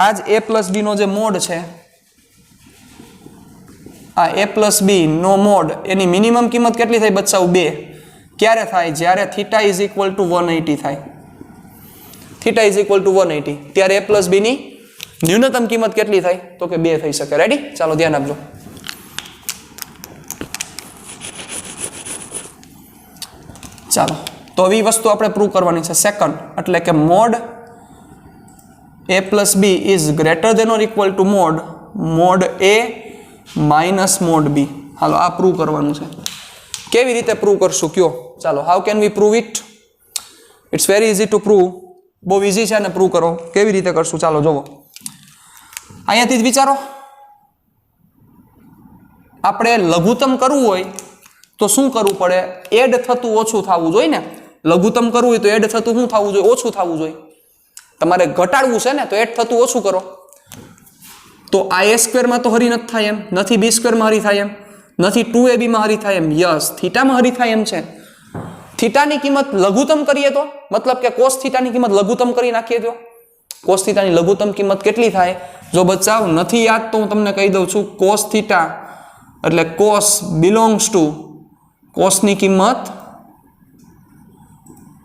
આ જ એ પ્લસ બી નો જે મોડ છે, આ એ પ્લસ બી નો મોડ, એની મિનિમમ કિંમત કેટલી થાય બચ્ચાઓ? 2. ક્યારે થાય? જ્યારે થીટા ઇઝ ઇક્વલ ટુ 180 થાય. થીટા ઇઝ ઇક્વલ ટુ 180 ત્યારે એ પ્લસ બી ની ન્યૂનતમ કિંમત કેટલી થાય? તો કે 2 થઈ શકે. રેડી? ચાલો ધ્યાન આપજો. ચાલો, તો આવી વસ્તુ આપણે પ્રૂવ કરવાની છે. સેકન્ડ એટલે કે mod A plus B is greater than or equal to mod A minus mod B. હાલો, આ પ્રૂવ કરવાનું છે. કેવી રીતે પ્રૂવ કરશું કયો? ચાલો, how can we prove it? It's very easy to prove. બહુ ઇઝી છે અને પ્રૂવ કરો. કેવી રીતે કરશું? ચાલો જોવો, અહીંયાથી જ વિચારો. આપણે લઘુત્તમ કરવું હોય તો શું કરવું પડે? એડ થતું ઓછું થવું જોઈએ ને. લઘુત્તમ કરવું હોય તો એડ થતું શું થવું જોઈએ? ઓછું થવું જોઈએ. તમારે ઘટાડવું છે ને તો એડ થતું ઓછું કરો. તો આ એ સ્ક્વેરમાં તો હરી નથી થાય એમ, નથી બી સ્ક્વેરમાં હરી થાય એમ, નથી 2ab માં હરી થાય એમ. યસ, થીટામાં હરી થાય એમ છે. થીટાની કિંમત લઘુત્તમ કરીએ તો મતલબ કે કોસ થીટાની કિંમત લઘુત્તમ કરી નાખીએ તો કોસ થીટાની લઘુત્તમ કિંમત કેટલી થાય? જો બચાવ નથી યાદ તો હું તમને કહી દઉં છું, કોસ થીટા એટલે કોસ બિલોંગ્સ ટુ કોસની કિંમત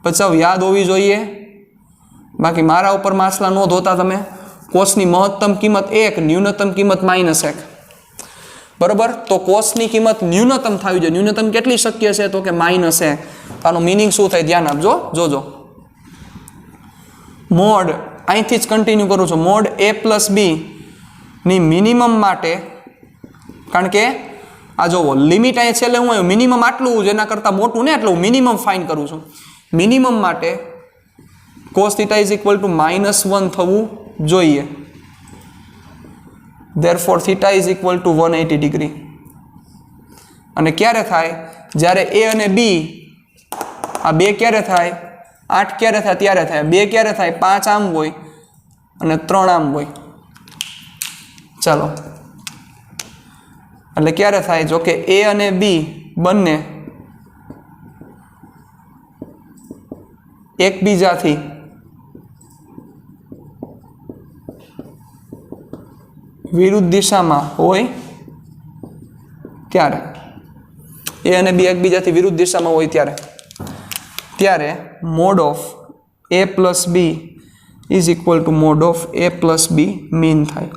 બચાવ યાદ હોવી જોઈએ, બાકી મારા ઉપર માછલા ન ધોતા તમે. કોસની મહત્તમ કિંમત 1, ન્યૂનતમ કિંમત -1. બરોબર, તો કોસની કિંમત ન્યૂનતમ થવી જોઈએ. ન્યૂનતમ કેટલી શક્ય છે? તો કે -1. આનો મિનિંગ શું થાય ધ્યાન આપજો, જોજો. મોડ અહીંથી જ કન્ટિન્યુ કરું છું. મોડ a+b ની મિનિમમ માટે, કારણ કે આ જોવો લિમિટ અહીંયા છેલ્લે હું આવ્યું મિનિમમ આટલું, જેના કરતાં મોટું ને એટલે હું મિનિમમ ફાઇન કરું છું. મિનિમમ માટે cos θ = -1 થવું જોઈએ. therefore θ = 180 degree. અને ક્યારે થાય? જ્યારે a અને b આ બે ક્યારે થાય? 8 ક્યારે થાય? ત્યારે થાય. 2 ક્યારે થાય? 5 આમ હોય અને 3 આમ હોય. ચાલો, એટલે ક્યારે થાય? જો કે a અને b બંને એકબીજાથી વિરુદ્ધ દિશામાં હોય ત્યારે, a અને b એકબીજાથી વિરુદ્ધ દિશામાં હોય ત્યારે mode of a+b = mode of a+b mean થાય,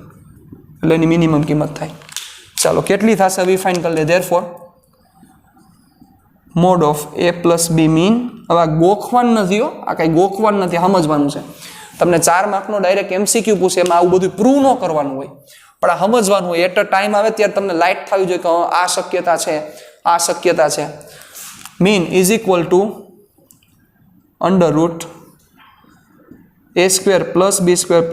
એટલે એની મિનિમમ કિંમત થાય. ચાલો, કેટલી થશે હવે ફાઇન કરી લે. Therefore mode of a+b mean. હવે આ ગોખવાનું નથી હો, આ કંઈ ગોખવાનું નથી, સમજવાનું છે. તમને 4 માર્કનો ડાયરેક્ટ MCQ પૂછે, એમાં આવું બધું પ્રૂવ ન કરવાનું હોય, પણ આ સમજવાનું હોય. એટ અ ટાઈમ આવે ત્યારે તમને લાઇટ થવી જોઈએ કે આ શક્યતા છે, આ શક્યતા છે. Mean = √a² + b²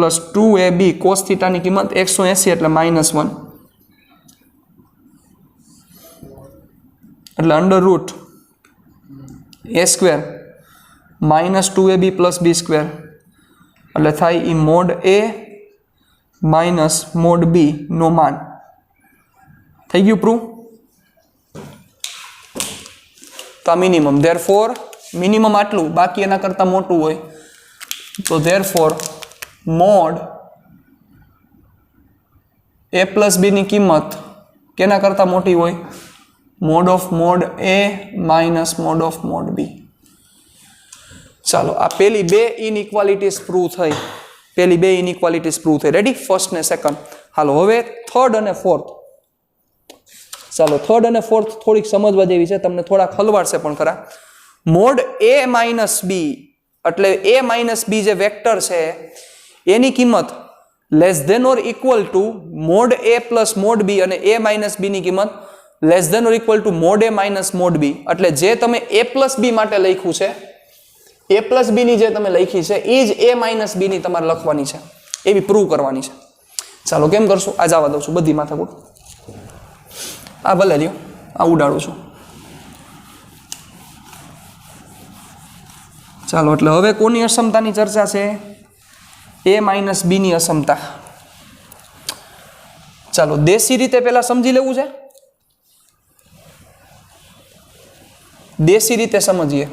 + 2ab cos θ ની કિંમત 180 એટલે -1, એટલે √a² - 2ab + b² એટલે થાય એ mod a minus mod b નો માન. થઈ ગયું પ્રૂવ? તો આ મિનિમમ. ધેરફોર મિનિમમ આટલું, બાકી એના કરતાં મોટું હોય તો ધેરફોર મોડ a+b ની કિંમત કેના કરતાં મોટી હોય? Mode of mode a minus mode of mode b. ચાલો, આ પેલી બે ઇનઇક્વાલિટીઝ પ્રૂવ થઈ. રેડી? ફર્સ્ટ ને સેકન્ડ. હાલો, હવે થર્ડ અને ફોર્થ. ચાલો, થર્ડ અને ફોર્થ થોડીક સમજવા જેવી છે, તમને થોડાક હલવાડશે પણ ખરા. મોડ a - b એટલે a - b જે વેક્ટર છે એની કિંમત less than or equal to mod a plus mod b, અને a - b ની કિંમત less than or equal to mod a minus mod b. એટલે જે તમે a+b માટે લખ્યું છે, a+b ની જે તમે લખી છે એ જ a - b ની તમારે લખવાની છે, એવી પ્રૂવ કરવાની છે. ચાલો, કેમ કરશું? આ જવા દઉં છું, બધી માથાકૂટ આ ભલે લ્યો, આ ઉડાડું છું. ચાલો, એટલે હવે કોની અસમતાની ચર્ચા છે? a - b ની અસમતા. ચાલો, દેશી રીતે પહેલા સમજી લેવું છે. દેશી રીતે સમજીએ.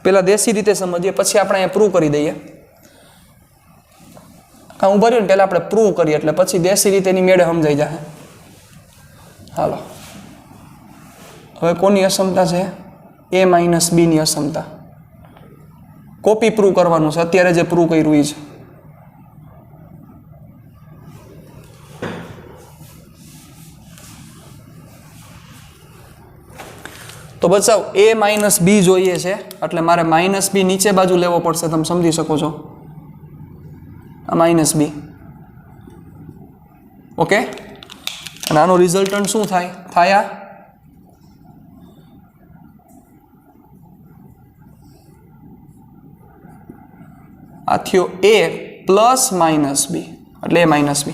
પેલા દેશી રીતે સમજીએ, પછી આપણે અહીંયા પ્રૂવ કરી દઈએ. હું ભર્યું ને પહેલાં આપણે પ્રૂવ કરીએ, એટલે પછી દેશી રીતેની મેળે સમજાઈ જાય. હાલો, હવે કોની અસમતા છે? a - b ની અસમતા. કોપી પ્રૂવ કરવાનું છે, અત્યારે જે પ્રૂવ કર્યું એ છે. તો બચાવ a - b જોઈએ છે, એટલે મારે -b નીચે બાજુ લેવો પડશે. તમે સમજી શકો છો, આ -b. ઓકે, અને આનો રિઝલ્ટન્ટ શું થાય? આ થયો a પ્લસ -b, એટલે a - b.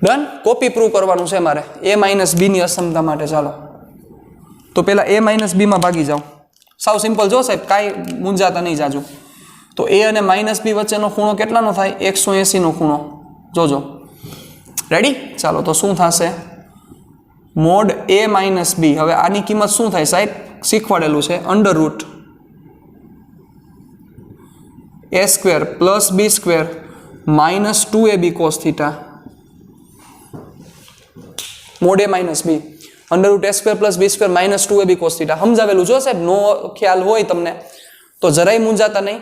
Done. Copy prove કરવાનું છે મારે a - b ની અસમતા માટે. ચાલો, તો પેલા a - b માં ભાગી જાઓ. સાવ સિમ્પલ જો સાહેબ, કાંઈ મૂંઝાતા નહીં જાજુ. તો a અને -b વચ્ચેનો ખૂણો કેટલાનો થાય? 180 નો ખૂણો. જોજો, રેડી? ચાલો તો શું થશે? Mod a minus B. હવે આની કિંમત શું થાય સાહેબ? શીખવાડેલું છે under root a square plus B square minus 2ab cos theta. Mod a minus B under root a square plus B square minus 2ab cos theta. સમજાવેલું જો સાહેબ, નો ખ્યાલ હોય તમને તો જરાય મૂંઝાતા નહીં.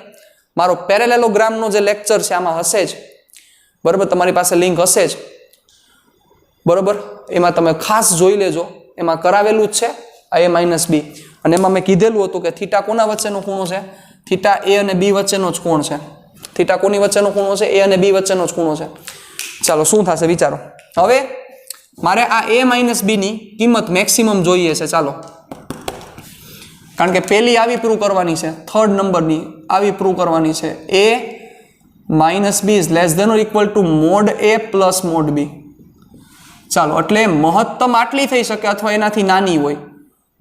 મારો પેરેલેલોગ્રામનો જે લેક્ચર છે આમાં હશે જ, બરાબર? તમારી પાસે લિંક હશે જ, બરાબર? એમાં તમે ખાસ જોઈ લેજો, એમાં કરાવેલું જ છે આ a માઇનસ બી. અને એમાં મેં કીધેલું હતું કે થીટા કોના વચ્ચેનો ખૂણો છે? થીટા a અને b વચ્ચેનો જ કોણ છે. થીટા કોની વચ્ચેનો ખૂણો છે? a અને b વચ્ચેનો જ ખૂણો છે. ચાલો શું થશે વિચારો. હવે મારે આ a માઇનસ બીની કિંમત મેક્સિમમ જોઈએ છે. ચાલો, કારણ કે પહેલી આવી પ્રૂવ કરવાની છે, થર્ડ નંબરની આવી પ્રૂવ કરવાની છે. a minus B is less than or equal to mod a plus mod B. ચાલો, એટલે મહત્તમ આટલી થઈ શકે અથવા એનાથી નાની હોય.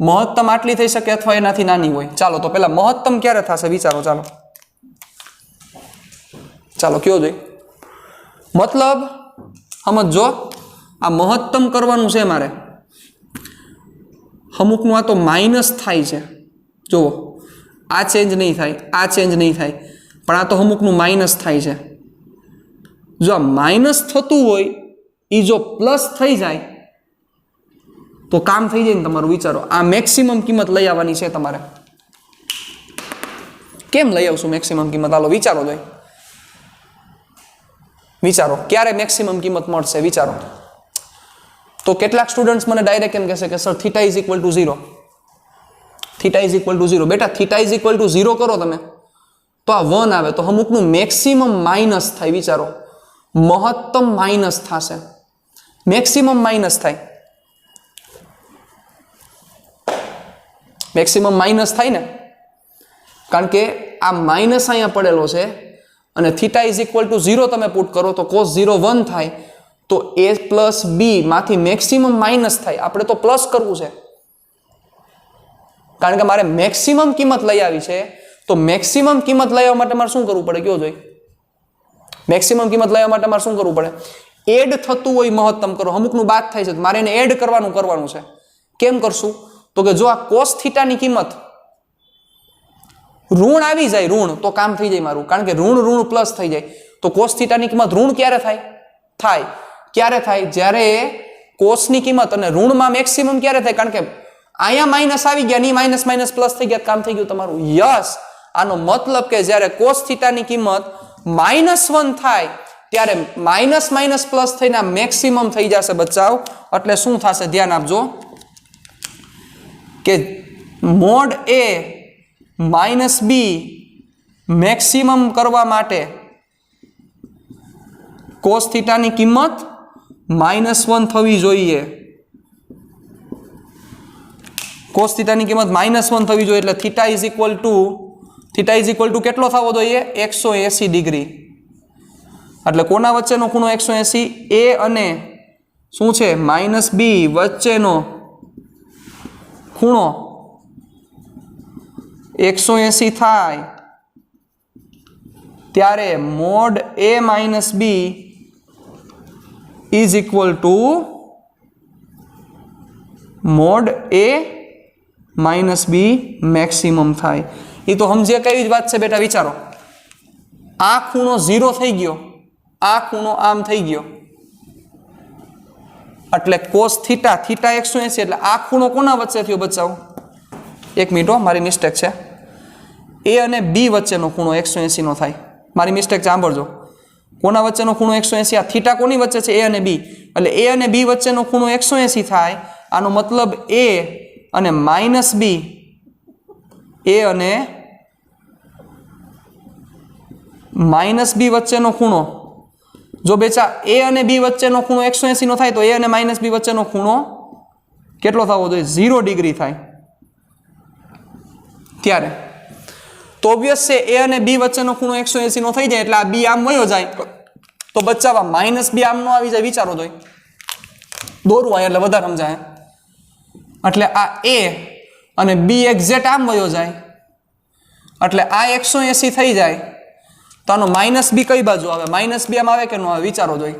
મહત્તમ આટલી થઈ શકે અથવા એનાથી નાની હોય. ચાલો તો પેલા મહત્તમ ક્યારે થશે વિચારો. ચાલો ચાલો કયો જોઈ. મતલબ સમજો, આ મહત્તમ કરવાનું છે મારે. અમુકનું આ તો માઇનસ થાય છે, જુઓ આ ચેન્જ નહીં થાય, આ ચેન્જ નહીં થાય, પણ આ તો અમુકનું માઇનસ થાય છે. જો આ માઇનસ થતું હોય એ જો પ્લસ થઈ જાય તો કામ થઈ જાય ને તમારું. વિચારો, આ મેક્સિમમ કિંમત લઈ આવવાની છે તમારે. કેમ લઈ આવશું મેક્સિમમ કિંમત? હાલો વિચારો જોઈ. વિચારો ક્યારે મેક્સિમમ કિંમત મળશે વિચારો. તો કેટલાક સ્ટુડન્ટ્સ મને ડાયરેક્ટ એમ કહેશે કે sir theta is equal two 0. Theta is equal two 0. બેટા થીટા ઇઝ ઇક્વલ ટુ 0 કરો તમે તો આ 1 આવે, તો અમુકનું મેક્સિમમ માઇનસ થાય. વિચારો, મહત્તમ માઇનસ થશે, મેક્સિમમ માઇનસ થાય. મેક્સિમમ માઇનસ થાય ને, કારણ કે આ માઇનસ અહીંયા પડેલો છે અને થીટા ઇઝ ઇક્વલ ટુ 0 તમે પુટ કરો તો કોસ 0 1 થાય, તો a પ્લસ બી માંથી મેક્સિમમ માઇનસ થાય. આપણે તો પ્લસ કરવું છે કારણ કે મારે મેક્સિમમ કિંમત લઈ આવી છે. તો મેક્સિમમ કિંમત લઈ આવવા માટે મારે શું કરવું પડે કયો જોઈ? મેક્સિમમ કિંમત લઈ આવવા માટે મારે શું કરવું પડે? એડ થતું હોય મહત્તમ કરો. અમુકનું બાદ થાય છે, મારે એને એડ કરવાનું છે. કેમ કરશું? તો કે જો આ કોસ થીટાની કિંમત ઋણ આવી જાય, ઋણ, તો કામ થઈ જાય મારું. કારણ કે ઋણ પ્લસ થઈ જાય. તો કોસ થીટાની કિંમત ઋણ ક્યારે થાય? ક્યારે થાય? જ્યારે કોસની કિંમત અને ઋણમાં મેક્સિમમ ક્યારે થાય? કારણ કે અહીંયા માઇનસ આવી ગયા, ની માઇનસ માઇનસ પ્લસ થઈ ગયા, કામ થઈ ગયું તમારું. યસ, આનો મતલબ કે જ્યારે કોસ થીટાની કિંમત -1 થાય ત્યારે માઇનસ માઇનસ પ્લસ થઈને મેક્સિમમ થઈ જશે બચ્ચાઓ. એટલે શું થશે ધ્યાન આપજો કે mod a minus B maximum કરવા માટે કોસ થીટાની કિંમત -1 થવી જોઈએ. કોસ થીટાની કિંમત -1 થવી જોઈએ. એટલે થીટા ઇઝ ઇક્વલ ટુ કેટલો થવો જોઈએ? 180 ડિગ્રી. એટલે કોના વચ્ચેનો ખૂણો 180? a અને શું છે માઇનસ બી વચ્ચેનો ખૂણો 180 થાય ત્યારે mod a minus B is equal to mod a minus B maximum થાય. એ તો સમજે કઈ જ વાત છે બેટા. વિચારો, આ ખૂણો 0 થઈ ગયો, આ ખૂણો આમ થઈ ગયો, એટલે કોસ થીટા 180, એટલે આ ખૂણો કોના વચ્ચે થયો બચાવો? એક મિનિટ, મારી મિસ્ટેક છે. a અને b વચ્ચેનો ખૂણો 180 નો થાય. મારી મિસ્ટેક સાંભળજો. કોના વચ્ચેનો ખૂણો 180? આ થીટા કોની વચ્ચે છે? a અને b. એટલે a અને b વચ્ચેનો ખૂણો 180 થાય. આનો મતલબ a અને માઇનસ બી, a અને માઇનસ બી વચ્ચેનો ખૂણો, જો બેચા a અને b વચ્ચેનો ખૂણો 180 નો થાય તો a અને માઇનસ બી વચ્ચેનો ખૂણો કેટલો થવો જોઈએ? 0 ડિગ્રી થાય. ત્યારે તો ઓબ્વિયસ છે a અને b વચ્ચેનો ખૂણો 180 નો થઈ જાય એટલે આ b આમ વયો જાય તો બચ્ચાવા માઇનસ બી આમ નો આવી જાય. વિચારો જોઈ, દોરવું હોય એટલે વધારે સમજાય. એટલે આ a અને b એક્ઝેક્ટ આમ વયો જાય એટલે આ 180 થઈ જાય. તો આનો માઇનસ બી કઈ બાજુ આવે? માઇનસ બી આમ આવે કે ન આવે? વિચારો જોઈ.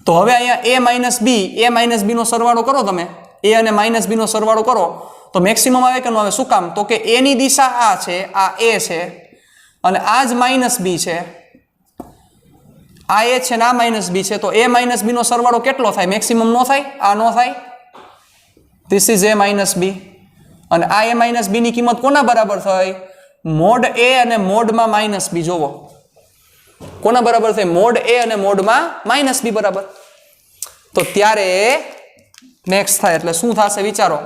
તો હવે અહીંયા a માઇનસ b નો સરવાળો કરો તમે, a અને માઇનસ b નો સરવાળો કરો તો મેક્સિમમ આવે કે ન આવે? શું કામ? તો કે a ની દિશા આ છે, આ a છે અને આ જ માઇનસ b છે, આ a છે ને આ માઇનસ b છે, તો a માઇનસ b નો સરવાળો કેટલો થાય? મેક્સિમમ નો થાય? આ નો થાય. This is a minus b અને આ a માઇનસ b ની કિંમત કોના બરાબર થઈ? મોડ a અને મોડમાં માઇનસ b. જોવો કોના બરાબર થઈ? મોડ a અને મોડમાં માઇનસ b બરાબર. તો ત્યારે નેક્સ્ટ થાય એટલે શું થશે વિચારો?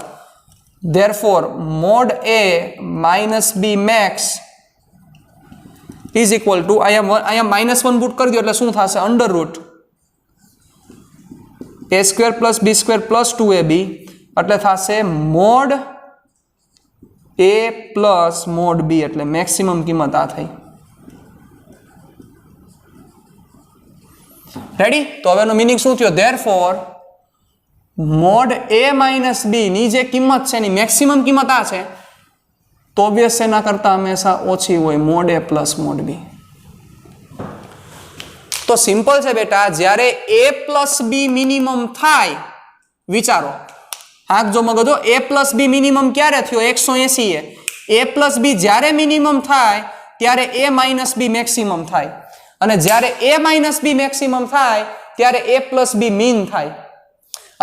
therefore mod a minus b max is equal to અહીંયા -1 પુટ કરી દો એટલે શું થશે? Under root a square plus b square plus 2ab એટલે થશે mod a plus mod b એટલે મેક્સિમમ કિંમત આ થઈ. રેડી? તો હવે એનો મીનિંગ શું થયો? therefore mode a minus b ની જે કિંમત છે એની મેક્સિમમ કિંમત આ છે તો ઓબ્વિયસ એના કરતા હંમેશા ઓછી હોય mode a plus mod b. તો સિમ્પલ છે બેટા, જ્યારે a પ્લસ b મિનિમમ થાય, વિચારો આંખ જો મગજો, a પ્લસ b મિનિમમ ક્યારે થયો? 180 a પ્લસ b જ્યારે મિનિમમ થાય ત્યારે a માઇનસ b મેક્સિમમ થાય અને જ્યારે a માઇનસ b મેક્સિમમ થાય ત્યારે a પ્લસ b મીન થાય.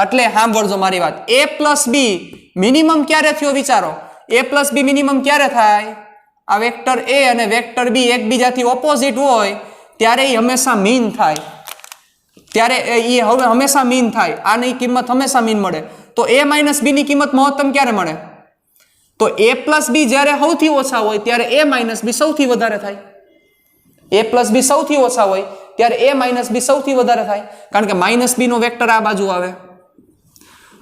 એટલે સાંભળજો મારી વાત, a પ્લસ b મિનિમમ ક્યારે થયો? વિચારો a પ્લસ b મિનિમમ ક્યારે થાય? આ વેક્ટર a અને વેક્ટર b એકબીજાથી ઓપોઝિટ હોય ત્યારે એ હંમેશા મીન થાય, ત્યારે એ હવે હંમેશા મીન થાય, આની કિંમત હંમેશા મીન મળે. તો a માઇનસ b ની કિંમત મહત્તમ ક્યારે મળે? તો a પ્લસ b જ્યારે સૌથી ઓછા હોય ત્યારે a માઇનસ b સૌથી વધારે થાય. a પ્લસ b સૌથી ઓછા હોય ત્યારે a માઇનસ b સૌથી વધારે થાય, કારણ કે માઇનસ b નો વેક્ટર આ બાજુ આવે.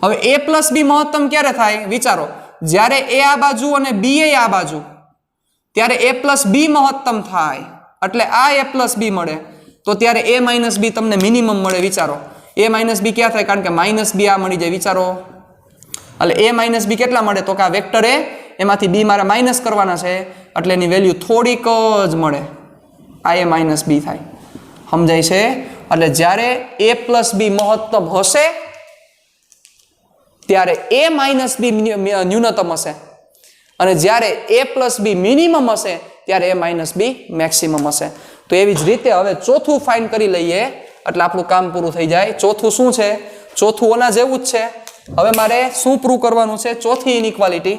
હવે a પ્લસ b મહત્તમ ક્યારે થાય? વિચારો, જ્યારે a આ બાજુ અને b એ આ બાજુ ત્યારે a પ્લસ b મહત્તમ થાય એટલે આ a પ્લસ b મળે, તો ત્યારે a માઇનસ b તમને મિનિમમ મળે. વિચારો a માઇનસ b ક્યાં થાય? કારણ કે માઇનસ b આ મળી જાય. વિચારો એટલે a માઇનસ b કેટલા મળે? તો કે આ વેક્ટર a એમાંથી b મારે માઇનસ કરવાના છે એટલે એની વેલ્યુ થોડીક જ મળે, આ a માઇનસ b થાય. સમજાય છે? એટલે જ્યારે a પ્લસ b મહત્તમ હશે ત્યારે a માઇનસ b ન્યૂનતમ હશે અને જ્યારે a પ્લસ b મિનિમમ હશે ત્યારે a માઇનસ b મેક્સિમમ હશે. તો એવી જ રીતે હવે ચોથું ફાઇન્ડ કરી લઈએ એટલે આપણું કામ પૂરું થઈ જાય. ચોથું શું છે? ચોથું ઓના જેવું જ છે. હવે મારે શું પ્રૂવ કરવાનું છે? ચોથી ઇનઇક્વાલિટી.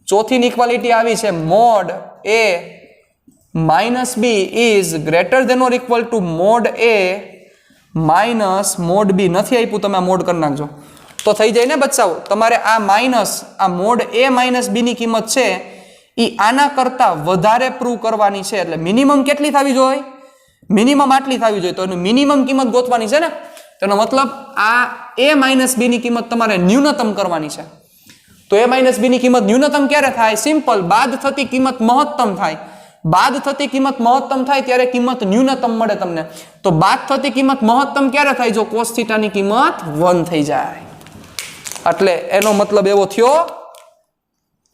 ચોથી ઇનઇક્વાલિટી આવી છે, mod a minus b is greater than or equal to mod a minus mod b. નથી આપ્યું, તમે આ મોડ કરી નાખજો તો થઈ જાય ને બચ્ચાઓ. તમારે આ માઇનસ આ મોડ a માઇનસ b ની કિંમત છે એ આના કરતા વધારે પ્રૂવ કરવાની છે. એટલે મિનિમમ કેટલી થવી જોઈએ? મિનિમમ આટલી થવી જોઈએ. તો એનું મિનિમમ કિંમત ગોતવાની છે ને, તેનો મતલબ આ a માઇનસ b ની કિંમત તમારે ન્યૂનતમ કરવાની છે. તો a માઇનસ b ની કિંમત ન્યૂનતમ ક્યારે થાય? સિમ્પલ, બાદ થતી કિંમત મહત્તમ થાય. બાદ થતી કિંમત મહત્તમ થાય ત્યારે કિંમત ન્યૂનતમ મળે તમને. તો બાદ થતી કિંમત મહત્તમ ક્યારે થાય? જો cos θ ની કિંમત 1 થઈ જાય. એટલે એનો મતલબ એવો થયો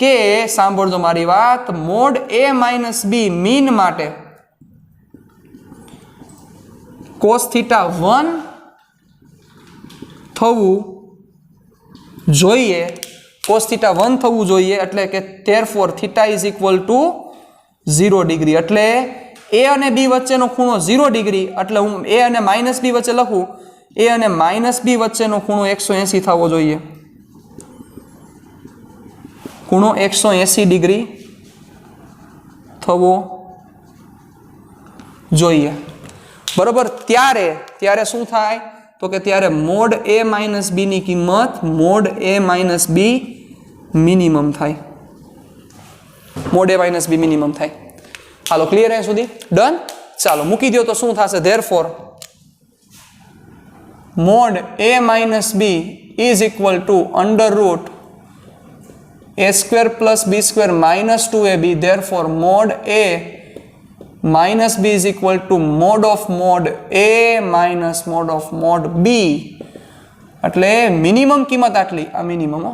કે, સાંભળજો મારી વાત, mode a minus b mean માટે cos θ 1 થવું જોઈએ, cos θ 1 થવું જોઈએ. એટલે કે therefore θ is equal to 0 degree. એટલે a અને b વચ્ચેનો ખૂણો 0 ડિગ્રી. એટલે હું a અને માઇનસ b વચ્ચે લખું, a અને માઇનસ b વચ્ચેનો ખૂણો 180 થવો જોઈએ. ખૂણો 180 ડિગ્રી થવો જોઈએ. બરોબર? ત્યારે શું થાય? તો કે ત્યારે મોડ a માઇનસ b ની કિંમત mod a minus b minimum થાય. Mod a minus b minimum થાય. હાલો, ક્લિયર અહીં સુધી? ડન? ચાલો મૂકી દો તો શું થશે? therefore mode a minus b is equal to under root a square plus b square minus 2ab. therefore mode a minus b is equal to mode of mode a minus mode of mode b. એટલે મિનિમમ કિંમત આટલી, આ minimum.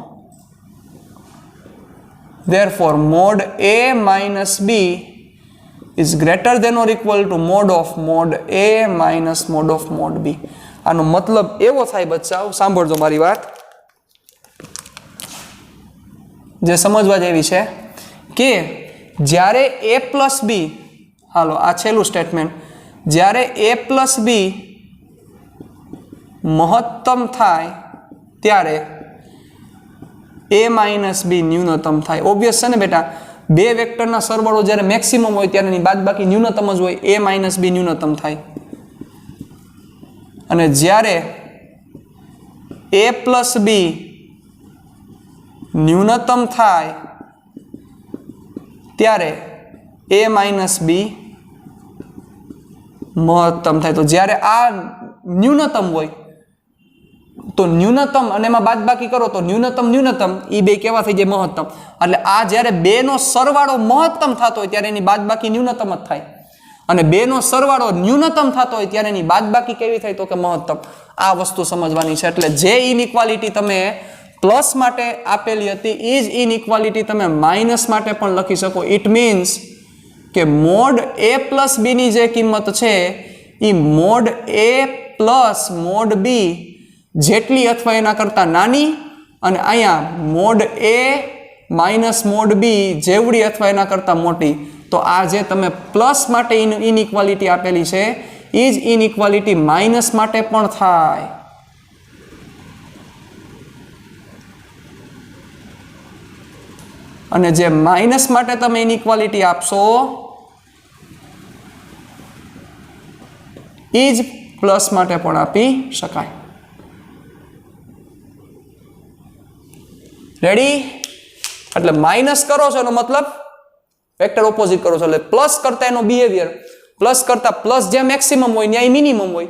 therefore mod a minus b is greater than or equal to mod of mod a minus mod of mod b. આનો મતલબ એવો થાય બચ્ચાઓ, સાંભળજો મારી વાત, જે સમજવા જેવી છે કે જ્યારે a પ્લસ બી, હાલો આ છેલ્લું સ્ટેટમેન્ટ, જ્યારે a પ્લસ બી મહત્તમ થાય ત્યારે a માઇનસ બી ન્યૂનતમ થાય. ઓબ્વિયસ છે ને બેટા, બે વેક્ટરના સરવાળો જ્યારે મેક્સિમમ હોય ત્યારે એની બાદબાકી ન્યૂનતમ જ હોય, a માઇનસ બી ન્યૂનતમ થાય. અને જ્યારે a પ્લસ બી ન્યૂનતમ થાય ત્યારે a માઇનસ બી મહત્તમ થાય. તો જ્યારે આ ન્યૂનતમ હોય તો ન્યૂનતમ અને એમાં બાદબાકી કરો તો ન્યૂનતમ એ બે કેવા થઈ જાય? મહત્તમ. એટલે આ જ્યારે બેનો સરવાળો મહત્તમ થતો હોય ત્યારે એની બાદબાકી ન્યૂનતમ જ થાય, અને બેનો સરવાળો ન્યૂનતમ થતો હોય ત્યારે એની બાદબાકી કેવી થાય? તો કે મહત્તમ. આ વસ્તુ સમજવાની છે. એટલે જે ઇનઇક્વાલિટી તમે પ્લસ માટે આપેલી હતી એ જ ઇનઇક્વાલિટી તમે માઇનસ માટે પણ લખી શકો. ઇટ મીન્સ કે મોડ a પ્લસ બી ની જે કિંમત છે એ મોડ a પ્લસ મોડ બી જેટલી અથવા એના કરતાં નાની, અને અહીંયા મોડ a માઇનસ મોડ બી જેવડી અથવા એના કરતાં મોટી. તો આ જે તમે પ્લસ માટે ઇનઇક્વાલિટી આપેલી છે એ જ ઇનઇક્વાલિટી માઇનસ માટે પણ થાય. અને જે માઇનસ માટે તમે ઇનઇક્વાલિટી આપશો એ જ પ્લસ માટે પણ આપી શકાય. રેડી? એટલે માઇનસ કરો છો એનો મતલબ વેક્ટર ઓપોઝિટ કરો છો, એટલે પ્લસ કરતા એનો બિહેવિયર, પ્લસ કરતા પ્લસ જ્યાં મેક્સિમમ હોય ત્યાં મિનિમમ હોય,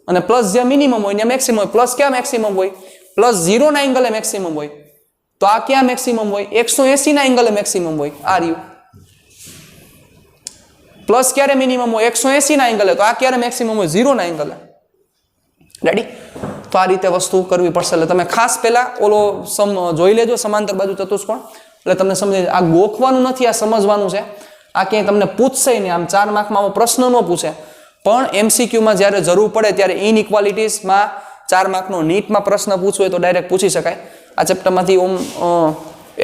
અને પ્લસ જ્યાં મિનિમમ હોય ત્યાં મેક્સિમમ હોય. પ્લસ ક્યાં મેક્સિમમ હોય? પ્લસ 0 ના એંગલે મેક્સિમમ હોય. તો આ ક્યાં મેક્સિમમ હોય? 180 ના એંગલે મેક્સિમમ હોય. આ રહ્યું. પ્લસ ક્યારે મિનિમમ હોય? 180 ના એંગલે. તો આ ક્યારે મેક્સિમમ હોય? 0 ના એંગલે. રેડી? તો આ રીતે વસ્તુ કરવી પડશે. એટલે તમે ખાસ પહેલા ઓલો જોઈ લેજો, સમાંતર બાજુ ચતુષ્કોણ, એટલે તમને સમજાય. આ ગોખવાનું નથી, આ સમજવાનું છે. આ ક્યાંય તમને પૂછશે નહીં. આમ 4 માર્કમાં પ્રશ્ન ન પૂછે, પણ એમસીક્યુમાં જ્યારે જરૂર પડે ત્યારે ઇનઇક્વાલિટીઝમાં 4 માર્કનો નીટમાં પ્રશ્ન પૂછવો હોય તો ડાયરેક્ટ પૂછી શકાય. આ ચેપ્ટરમાંથી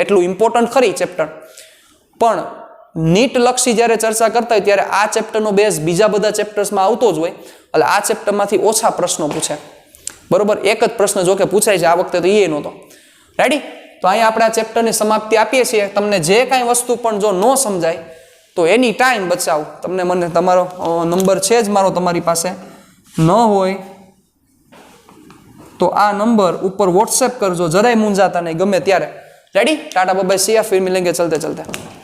એટલું ઇમ્પોર્ટન્ટ ખરી ચેપ્ટર, પણ નીટ લક્ષી જ્યારે ચર્ચા કરતા હોય ત્યારે આ ચેપ્ટરનો બેઝ બીજા બધા ચેપ્ટર્સમાં આવતો જ હોય, એટલે આ ચેપ્ટરમાંથી ઓછા પ્રશ્નો પૂછે. બરોબર? એક જ પ્રશ્ન જો કે પૂછાય છે, આ વખતે તો એ નહોતો. રેડી? તો અહીંયા આપણે આ ચેપ્ટરની સમાપ્તિ આપીએ છીએ. તમને જે કાંઈ વસ્તુ પણ જો ન સમજાય તો એની ટાઈમ બચાવ, તમને મને તમારો નંબર છે જ મારો તમારી પાસે, ન હોય તો આ નંબર ઉપર વોટ્સએપ કરજો, જરાય મૂંઝાતા નહીં ગમે ત્યારે. Ready? Ta ta bye bye, see ya, ફિર મિલેંગે ચલતે ચલતે.